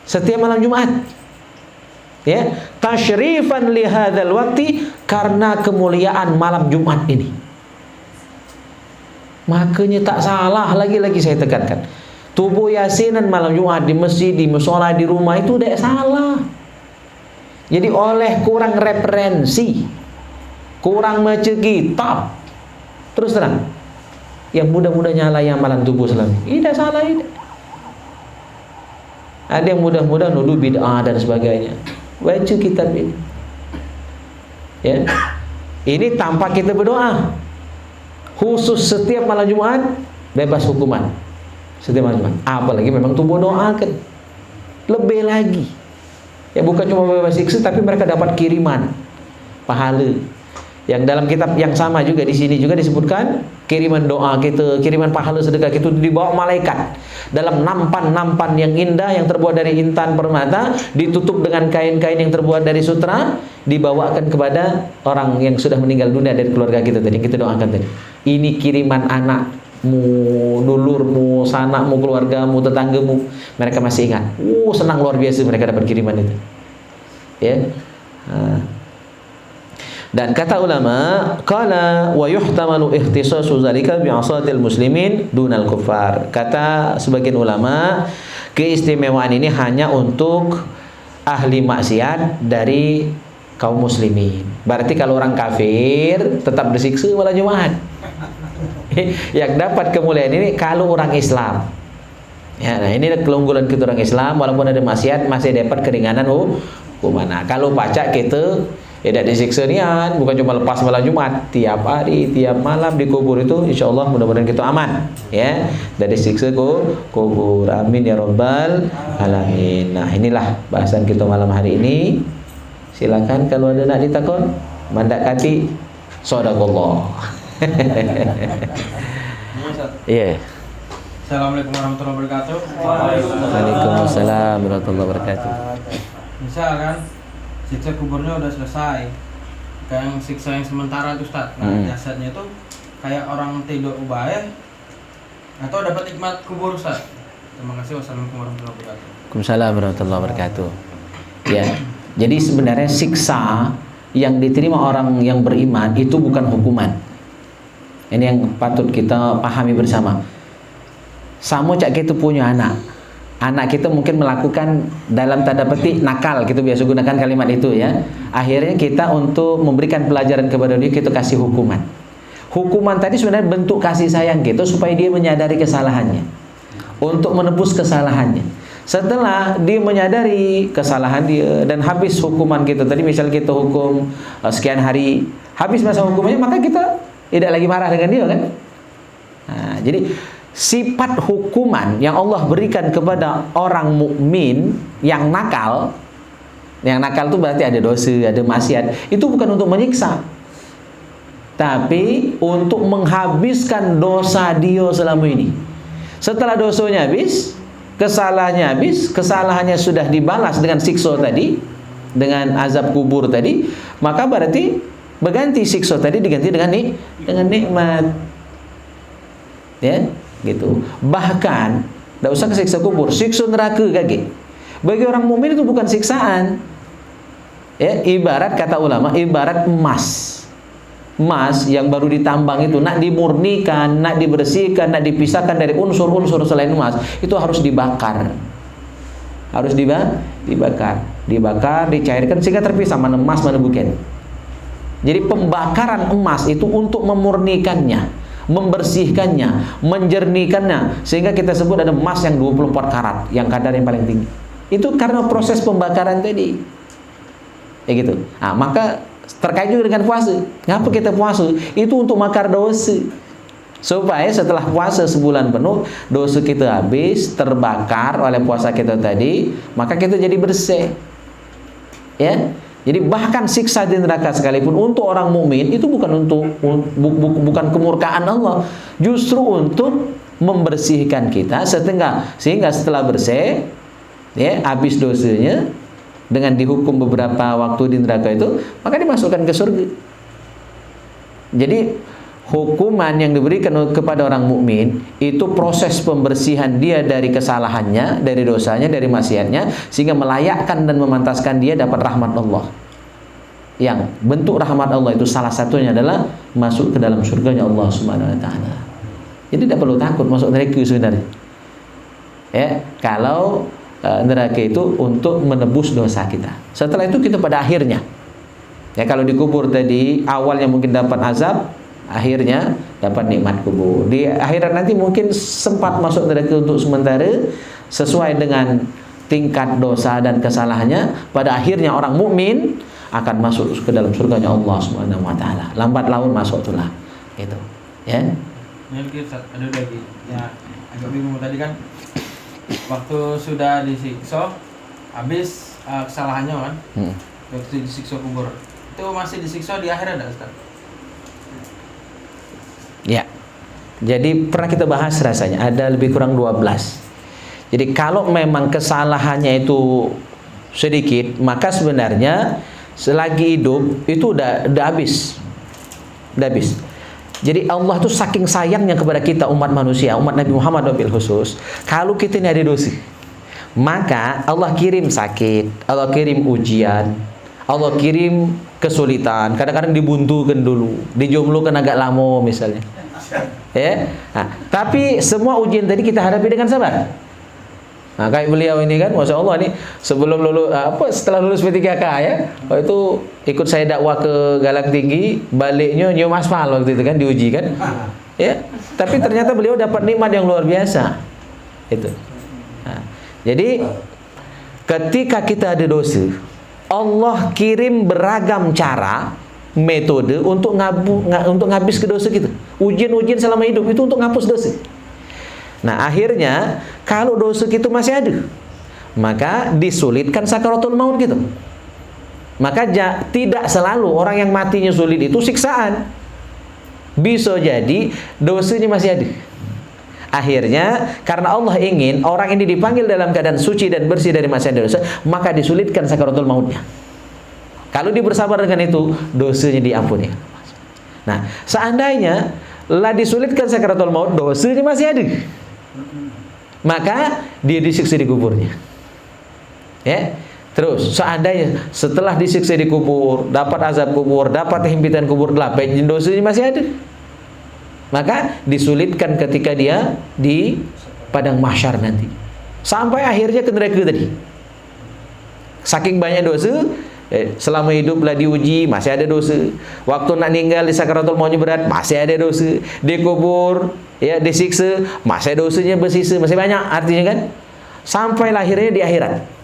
Setiap malam Jumat, ya, tasyrifan li hadzal waqti, karena kemuliaan malam Jumat ini. Makanya tak salah, lagi-lagi saya tekankan, tubuh yasinan malam Jumat di masjid, di mushola, di rumah itu tidak salah. Jadi oleh kurang referensi, kurang baca kitab, terus terang yang mudah-mudah nyala yang malam tubuh selama ini, tidak salah ini. Ada yang mudah-mudah nuduh bid'ah dan sebagainya. Baca kitab ini, ya. Ini tanpa kita berdoa. Khusus setiap malam Jumat bebas hukuman. Setiap malam Jumat. Apalagi memang tubuh doakan. Lebih lagi. Ya, bukan cuma bebas siksa, tapi mereka dapat kiriman pahala. Yang dalam kitab yang sama juga di sini juga disebutkan kiriman doa kita, kiriman pahala sedekah kita dibawa malaikat dalam nampan-nampan yang indah yang terbuat dari intan permata, ditutup dengan kain-kain yang terbuat dari sutra, dibawakan kepada orang yang sudah meninggal dunia dari keluarga kita tadi, kita doakan tadi. Ini kiriman anakmu, dulurmu, sanakmu, keluargamu, tetanggamu. Mereka masih ingat. Senang luar biasa mereka dapat kiriman itu. Ya. Dan kata ulama, qala wa yuhtamalu ikhtisasu zalika bi'asatil muslimin dunal kuffar. Kata sebagian ulama, keistimewaan ini hanya untuk ahli maksiat dari kaum muslimin. Berarti kalau orang kafir tetap disiksa malam Jumat. Yang dapat kemuliaan ini kalau orang Islam. Ya, nah ini keunggulan kita orang Islam, walaupun ada maksiat masih dapat keringanan hukuman. Nah, kalau pacak kita tidak disiksa nian, bukan cuma lepas malam Jumat, tiap hari, tiap malam di kubur itu, insya Allah mudah-mudahan kita aman, ya, dari siksa kubur. Amin ya rabbal alamin. Nah inilah bahasan kita malam hari ini. Silakan kalau ada nak ditakon, mandak kati, sadaqallah. Iya. Assalamualaikum warahmatullahi wabarakatuh. Waalaikumsalam warahmatullahi wabarakatuh. Misal kan siksa kuburnya udah selesai, kayak yang siksa yang sementara itu Ustaz. Nah jasadnya itu kayak orang tidur ubah atau dapat nikmat kubur Ustaz. Terima kasih. Wassalamualaikum warahmatullahi wabarakatuh. Waalaikumsalam warahmatullahi wabarakatuh. Ya, jadi sebenarnya siksa yang diterima orang yang beriman itu bukan hukuman. Ini yang patut kita pahami bersama. Sama cak kita punya anak kita mungkin melakukan dalam tanda petik nakal, kita biasa gunakan kalimat itu ya. Akhirnya kita untuk memberikan pelajaran kepada dia, kita kasih hukuman. Hukuman tadi sebenarnya bentuk kasih sayang kita supaya dia menyadari kesalahannya, untuk menebus kesalahannya. Setelah dia menyadari kesalahan dia dan habis hukuman kita tadi, misal kita hukum sekian hari, habis masa hukumannya, maka kita tidak lagi marah dengan dia kan. Nah, jadi sifat hukuman yang Allah berikan kepada orang mukmin yang nakal itu berarti ada dosa, ada maksiat, itu bukan untuk menyiksa, tapi untuk menghabiskan dosa dia selama ini. Setelah dosanya habis, kesalahannya sudah dibalas dengan siksa tadi, dengan azab kubur tadi, maka berarti berganti siksa tadi diganti dengan nikmat, ya. Gitu. Bahkan tidak usah ke siksa kubur, siksa neraka kaki. Bagi orang mukmin itu bukan siksaan. Ya, ibarat kata ulama, ibarat emas. Emas yang baru ditambang itu nak dimurnikan, nak dibersihkan, nak dipisahkan dari unsur-unsur selain emas, itu harus dibakar. Harus dibakar, dicairkan sehingga terpisah mana emas mana bukan. Jadi pembakaran emas itu untuk memurnikannya, membersihkannya, menjernihkannya, sehingga kita sebut ada emas yang 24 karat, yang kadar yang paling tinggi. Itu karena proses pembakaran tadi. Ya gitu. Nah, maka terkait juga dengan puasa. Ngapa kita puasa? Itu untuk makar dosa. Supaya setelah puasa sebulan penuh, dosa kita habis, terbakar oleh puasa kita tadi, maka kita jadi bersih. Ya. Jadi bahkan siksa di neraka sekalipun untuk orang mukmin itu bukan bukan kemurkaan Allah, justru untuk membersihkan kita sehingga setelah bersih, ya, habis dosanya dengan dihukum beberapa waktu di neraka itu, maka dimasukkan ke surga. Jadi hukuman yang diberikan kepada orang mukmin itu proses pembersihan dia dari kesalahannya, dari dosanya, dari maksiatnya, sehingga melayakkan dan memantaskan dia dapat rahmat Allah. Yang bentuk rahmat Allah itu salah satunya adalah masuk ke dalam surganya Allah Subhanahu wa taala. Jadi tidak perlu takut masuk neraka sebenarnya. Ya, kalau neraka itu untuk menebus dosa kita. Setelah itu kita pada akhirnya, ya, kalau dikubur tadi awalnya mungkin dapat azab, akhirnya dapat nikmat kubur. Di akhirat nanti mungkin sempat masuk neraka untuk sementara sesuai dengan tingkat dosa dan kesalahannya. Pada akhirnya orang mukmin akan masuk ke dalam surganya Allah Subhanahu wa taala. Lambat laun masuk itulah. Gitu. Ya. Ini kita ada lagi. Ya, agak bingung tadi kan. Waktu sudah disiksa, habis kesalahannya kan. Waktu disiksa kubur. Itu masih disiksa di akhirat ada Ustaz? Ya. Jadi pernah kita bahas rasanya ada lebih kurang 12. Jadi kalau memang kesalahannya itu sedikit, maka sebenarnya selagi hidup itu udah habis. Udah habis. Jadi Allah tuh saking sayangnya kepada kita umat manusia, umat Nabi Muhammad wabil khusus. Kalau kita ini ada dosa, maka Allah kirim sakit, Allah kirim ujian, Allah kirim kesulitan, kadang-kadang dibuntukan dulu, dijomblokan agak lama misalnya. Ya. Nah, tapi semua ujian tadi kita hadapi dengan sabar. Nah, kayak beliau ini kan, Masya Allah nih, sebelum setelah lulus P3K ya, waktu itu ikut saya dakwah ke Galang Tinggi, baliknya nyium aspal waktu itu kan, diuji kan. Ya, tapi ternyata beliau dapat nikmat yang luar biasa. Itu. Nah, jadi ketika kita ada dosa, Allah kirim beragam cara, metode untuk ngabis ke dosa kita. Ujian-ujian selama hidup itu untuk ngapus dosa. Nah, akhirnya kalau dosa kita masih ada, maka disulitkan sakaratul maut gitu. Maka tidak selalu orang yang matinya sulit itu siksaan. Bisa jadi dosanya masih ada. Akhirnya karena Allah ingin orang ini dipanggil dalam keadaan suci dan bersih dari masa dosa, maka disulitkan sakaratul mautnya. Kalau dia bersabar dengan itu, dosanya diampuni. Nah, seandainya lah disulitkan sakaratul maut, dosanya masih ada, maka dia disiksa di kuburnya. Ya. Terus seandainya setelah disiksa di kubur, dapat azab kubur, dapat himpitan kubur gelap, dosanya masih ada, maka disulitkan ketika dia di padang mahsyar nanti. Sampai akhirnya ke neraka tadi. Saking banyak dosa, selama hidup lah diuji, masih ada dosa. Waktu nak meninggal di sakaratul mautnya berat, masih ada dosa. Dikubur, ya disiksa, masih dosanya bersisa, masih banyak artinya kan. Sampai lahirnya di akhirat.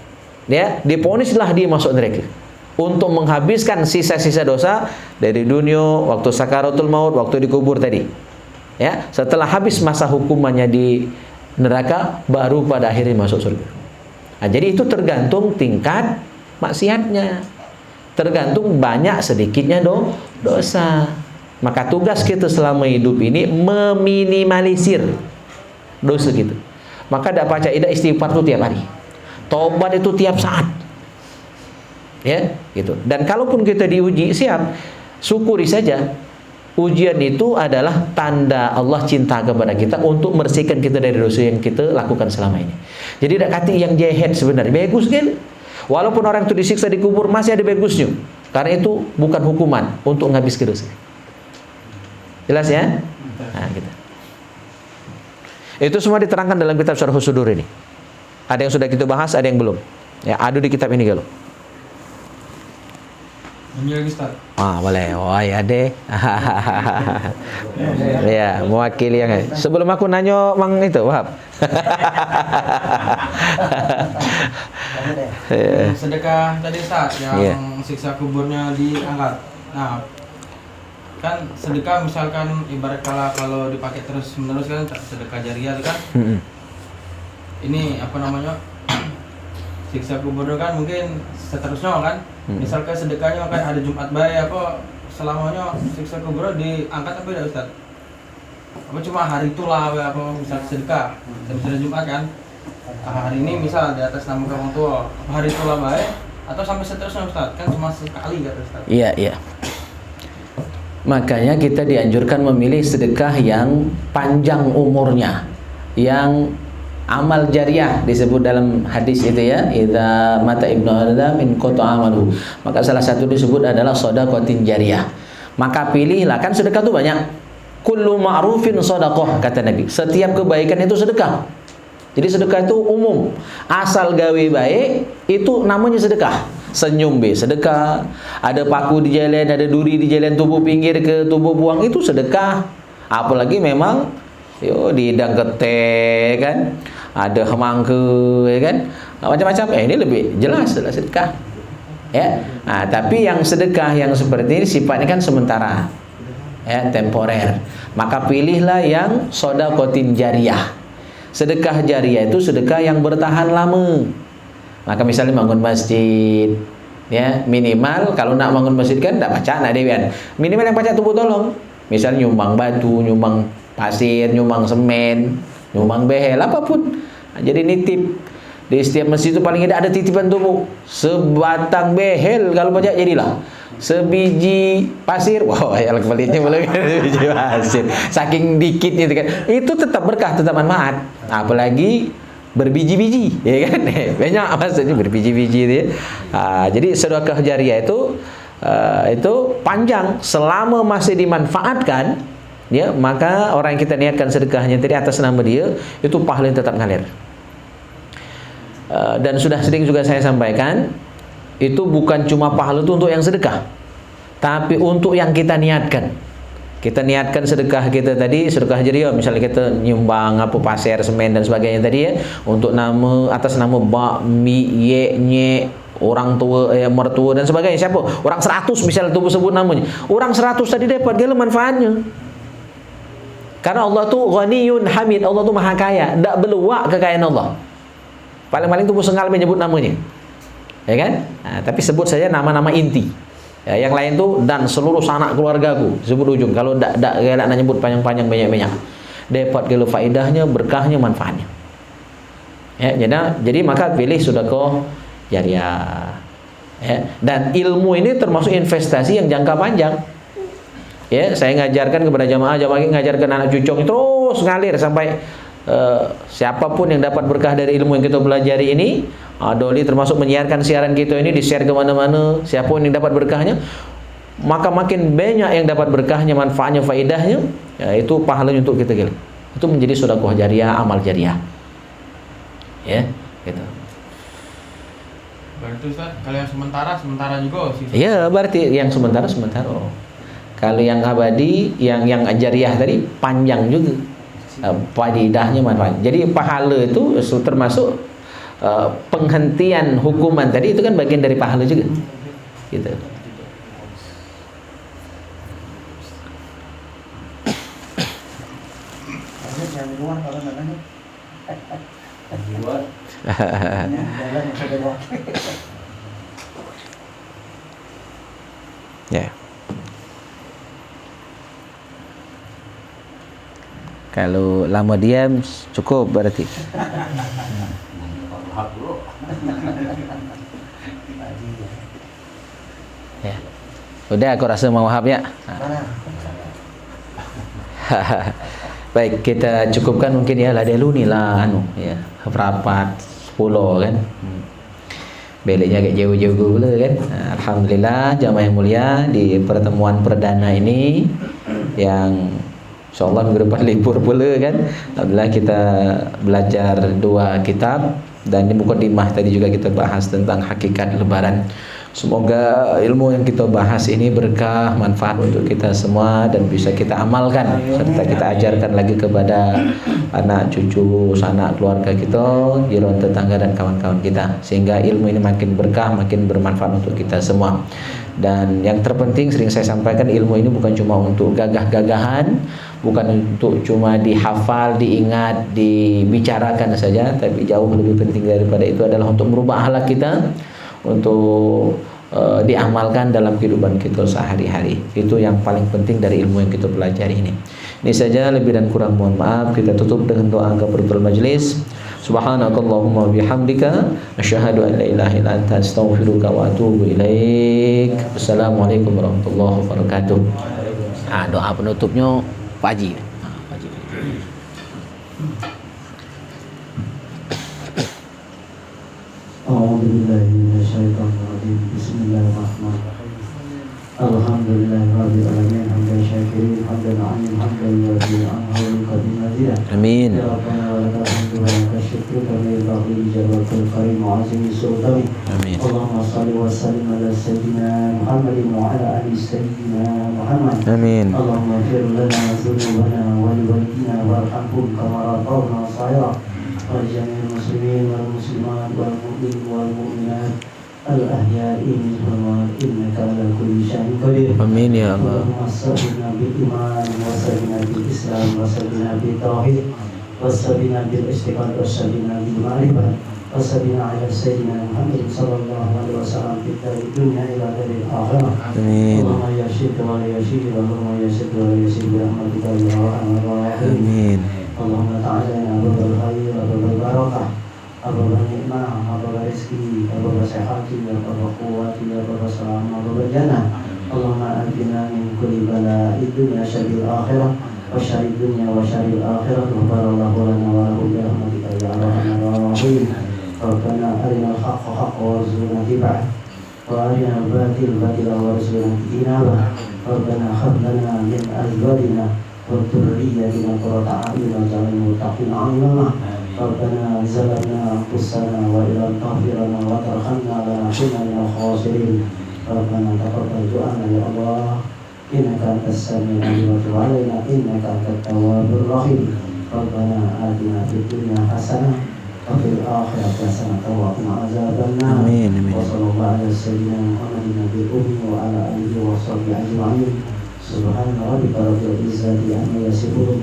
Ya, diponislah dia masuk neraka untuk menghabiskan sisa-sisa dosa dari dunia, waktu sakaratul maut, waktu dikubur tadi. Ya, setelah habis masa hukumannya di neraka, baru pada akhirnya masuk surga. Nah, jadi itu tergantung tingkat maksiatnya, tergantung banyak sedikitnya dosa. Maka tugas kita selama hidup ini meminimalisir dosa kita. Maka dak baca istighfar itu tiap hari, tobat itu tiap saat, ya gitu. Dan kalaupun kita diuji, siap, syukuri saja. Ujian itu adalah tanda Allah cinta kepada kita untuk membersihkan kita dari dosa yang kita lakukan selama ini. Jadi tidak kata yang jahat sebenarnya bagus kan? Walaupun orang itu disiksa di kubur, masih ada bagusnya. Karena itu bukan hukuman untuk ngabis ke dosa. Jelas ya? Nah, gitu. Itu semua diterangkan dalam kitab Syarhus Sudur ini. Ada yang sudah kita bahas, ada yang belum. Ya, ada di kitab ini kalau. Ini lagi Ustaz. Boleh. Oh ya deh. Ya, mewakili yang. Sebelum aku nanya Mang itu, Wahab. Sedekah tadi Ustaz yang siksa kuburnya diangkat. Nah, kan sedekah misalkan ibarat kalau dipakai terus menerus kan sedekah jariah kan. Ini apa namanya? Siksa kuburnya kan mungkin seterusnya kan. Misalkan sedekahnya kan ada Jumat baik apa selamanya siksa kuburnya diangkat apa tidak Ustaz? Apa cuma hari itulah apa misal sedekah misalnya Jumat kan? Hari ini misal di atas nama orang tua, hari itulah baik atau sampai seterusnya Ustaz? Kan cuma sekali kata Ustaz. Iya. Makanya kita dianjurkan memilih sedekah yang panjang umurnya, yang amal jariah disebut dalam hadis itu ya, idza mata ibnu adam in qata amalu. Maka salah satu disebut adalah shadaqatin jariyah. Maka pilihlah, kan sedekah itu banyak. Kullu ma'rufin shadaqah kata Nabi. Setiap kebaikan itu sedekah. Jadi sedekah itu umum. Asal gawe baik itu namanya sedekah. Senyum sedekah. Ada paku di jalan, ada duri di jalan, tubuh pinggir ke tubuh buang, itu sedekah. Apalagi memang dihidang kete kan, ada hemangke ya kan, macam-macam. Ini lebih jelas adalah sedekah. Ya. Nah, tapi yang sedekah yang seperti ini sifatnya kan sementara. Ya, temporer. Maka pilihlah yang shadaqatin jariyah. Sedekah jariyah itu sedekah yang bertahan lama. Maka misalnya bangun masjid, ya minimal kalau nak bangun masjid kan tidak baca nak dewan. Minimal yang baca tubuh tolong. Misalnya nyumbang batu, nyumbang pasir, nyumbang semen, nyumbang behel, apapun. Nah, jadi nitip. Di setiap masjid itu paling tidak ada titipan tubuh. Sebatang behel kalau baca jadilah. Sebiji pasir, wah yang kebalikannya boleh sebiji pasir. Saking dikitnya itu kan. Itu tetap berkah, tetap manfaat. Apalagi berbiji-biji, ya kan? Banyak maksudnya berbiji-biji itu ya. Jadi sedekah jariyah itu itu panjang selama masih dimanfaatkan, ya, maka orang yang kita niatkan sedekahnya tadi atas nama dia itu pahalanya tetap ngalir. Dan sudah sering juga saya sampaikan, itu bukan cuma pahala itu untuk yang sedekah, tapi untuk yang kita niatkan. Kita niatkan sedekah kita tadi, sedekah jariah, misalnya kita nyumbang apa pasir, semen dan sebagainya tadi ya, untuk nama atas nama bak, mi, ye, nye, orang tua, mertua dan sebagainya. Siapa? Orang 100 misalnya itu sebut namanya. Orang 100 tadi dapat dia manfaatnya. Karena Allah tuh ghaniyun hamid, Allah tuh maha kaya, tak beluak kekayaan Allah. Paling-paling tuh sengal menyebut namanya. Ya kan? Nah, tapi sebut saja nama-nama inti. Ya, yang lain tuh dan seluruh sanak keluargaku sebut ujung. Kalau ndak galak nak nyebut panjang-panjang banyak-banyak. Dapat gelo faedahnya, berkahnya, manfaatnya. Ya, jadi maka pilih sedekah jariah. Ya, dan ilmu ini termasuk investasi yang jangka panjang. Ya, saya ngajarkan kepada jamaah ngajarkan anak cucung terus ngalir sampai siapapun yang dapat berkah dari ilmu yang kita pelajari ini. Doli termasuk menyiarkan siaran kita ini, di-share ke mana-mana. Siapapun yang dapat berkahnya, maka makin banyak yang dapat berkahnya, manfaatnya, faedahnya, ya, itu pahalanya untuk kita gila. Itu menjadi sedekah jariah, amal jariah. Ya, gitu. Berarti Ustaz, kalau yang sementara juga sih. Iya, berarti yang sementara. Kalau yang abadi, yang jariah tadi panjang juga. Faedahnya, manfaat. Jadi pahala itu termasuk penghentian hukuman tadi, itu kan bagian dari pahala juga. Gitu. Ya. Kalau lama diam cukup berarti. Ya. Udah aku rasa mau wahab ya. Baik, kita cukupkan mungkin ya, lah dulu nih lah ya, rapat 10 kan. Beliknya kayak jauh-jauh pula kan. Alhamdulillah jamaah yang mulia, di pertemuan perdana ini yang insyaallah minggu depan libur pula kan. Alhamdulillah kita belajar 2 kitab, dan di mukadimah tadi juga kita bahas tentang hakikat lebaran. Semoga ilmu yang kita bahas ini berkah, manfaat untuk kita semua dan bisa kita amalkan, serta kita ajarkan lagi kepada anak cucu, sanak keluarga kita, jiran tetangga dan kawan-kawan kita, sehingga ilmu ini makin berkah, makin bermanfaat untuk kita semua. Dan yang terpenting sering saya sampaikan, ilmu ini bukan cuma untuk gagah-gagahan, bukan untuk cuma dihafal, diingat, dibicarakan saja, tapi jauh lebih penting daripada itu adalah untuk merubah akhlak kita, untuk diamalkan dalam kehidupan kita sehari-hari. Itu yang paling penting dari ilmu yang kita pelajari ini. Ini saja, lebih dan kurang mohon maaf. Kita tutup dengan doa kafaratul majlis. Subhanakallahumma bihamdika asyhadu an la ilaha illa anta astaghfiruka wa atubu ilaik. Wassalamualaikum warahmatullahi wabarakatuh. Doa penutupnya Pak Haji. Bismillahirrahmanirrahim. Alhamdulillahirabbil alamin, hamdan syakirin, hamdan alim, hamdan yu'ti anhu qadim mazida. Amin. Ya rabbana wa lakal hamdu wa lakal syukru kama yanbaghi li jalalatil karim wa 'azimi sultani. Amin. Allahumma shalli wa sallim ala sayyidina Muhammadin wa ala ali sayyidina Muhammad. Amin. Allahumma ighfir lana dhunubana wa li walidina warhamhum kama rabbawna shaghira. Wa jami'il muslimin wal muslimat wal mu'minin wal mu'minat al-ahya'i minhum innaka ala kulli syai'in qadir. Amin ya Allah. Allahumma sabbina bil iman wa sabbina bil islam wa sabbina bil tauhid wa sabbina bil istiqamah wa sabbina bil ma'rifah wa sabbina ala sayyidina Muhammad sallallahu alaihi wasallam fid dunya ila daril akhirah. Amin. Allahumma ya syid wa ya syid Allahumma ya syid wa ya syid bi rahmatika ya arhamar rahimin. Amin. Allahumma ta'ala ya rabbal khair wa rabbal barakah. Ababa nikmah, ababa rizki, ababa sehati, ababa quwwati, ababa salam, ababa jannah. Allahumma atina min kulli bala'id dunya syarril akhirah wa syarrid dunya wa syarril akhirah. Barakallahu lana wa lakum bi rahmatika ya arhamar rahimin. Rabbana arinal haqqa haqqan warzuqna ittiba'ah وأرنا الباطل باطلا وارزقنا اجتنابه ربنا هب لنا من أزواجنا وذريتنا قرة أعين واجعلنا للمتقين إماما ربنا ظلمنا أنفسنا وإن لم تغفر لنا وترحمنا لنكونن من الخاسرين ربنا تقبل دعاءنا يا الله إنك أنت السميع العليم وتب علينا إنك أنت التواب الرحيم ربنا آتنا في الدنيا حسنة وفي الآخرة حسنة وقنا عذاب النار Amin, amin. وصلى الله على سيدنا محمد النبي الأمي وعلى آله وصحبه أجمعين سبحان ربك رب العزة عما يصفون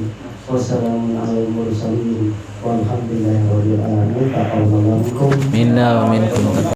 وسلام على المرسلين والحمد لله رب العالمين تقبل منكم Minna wa minkum.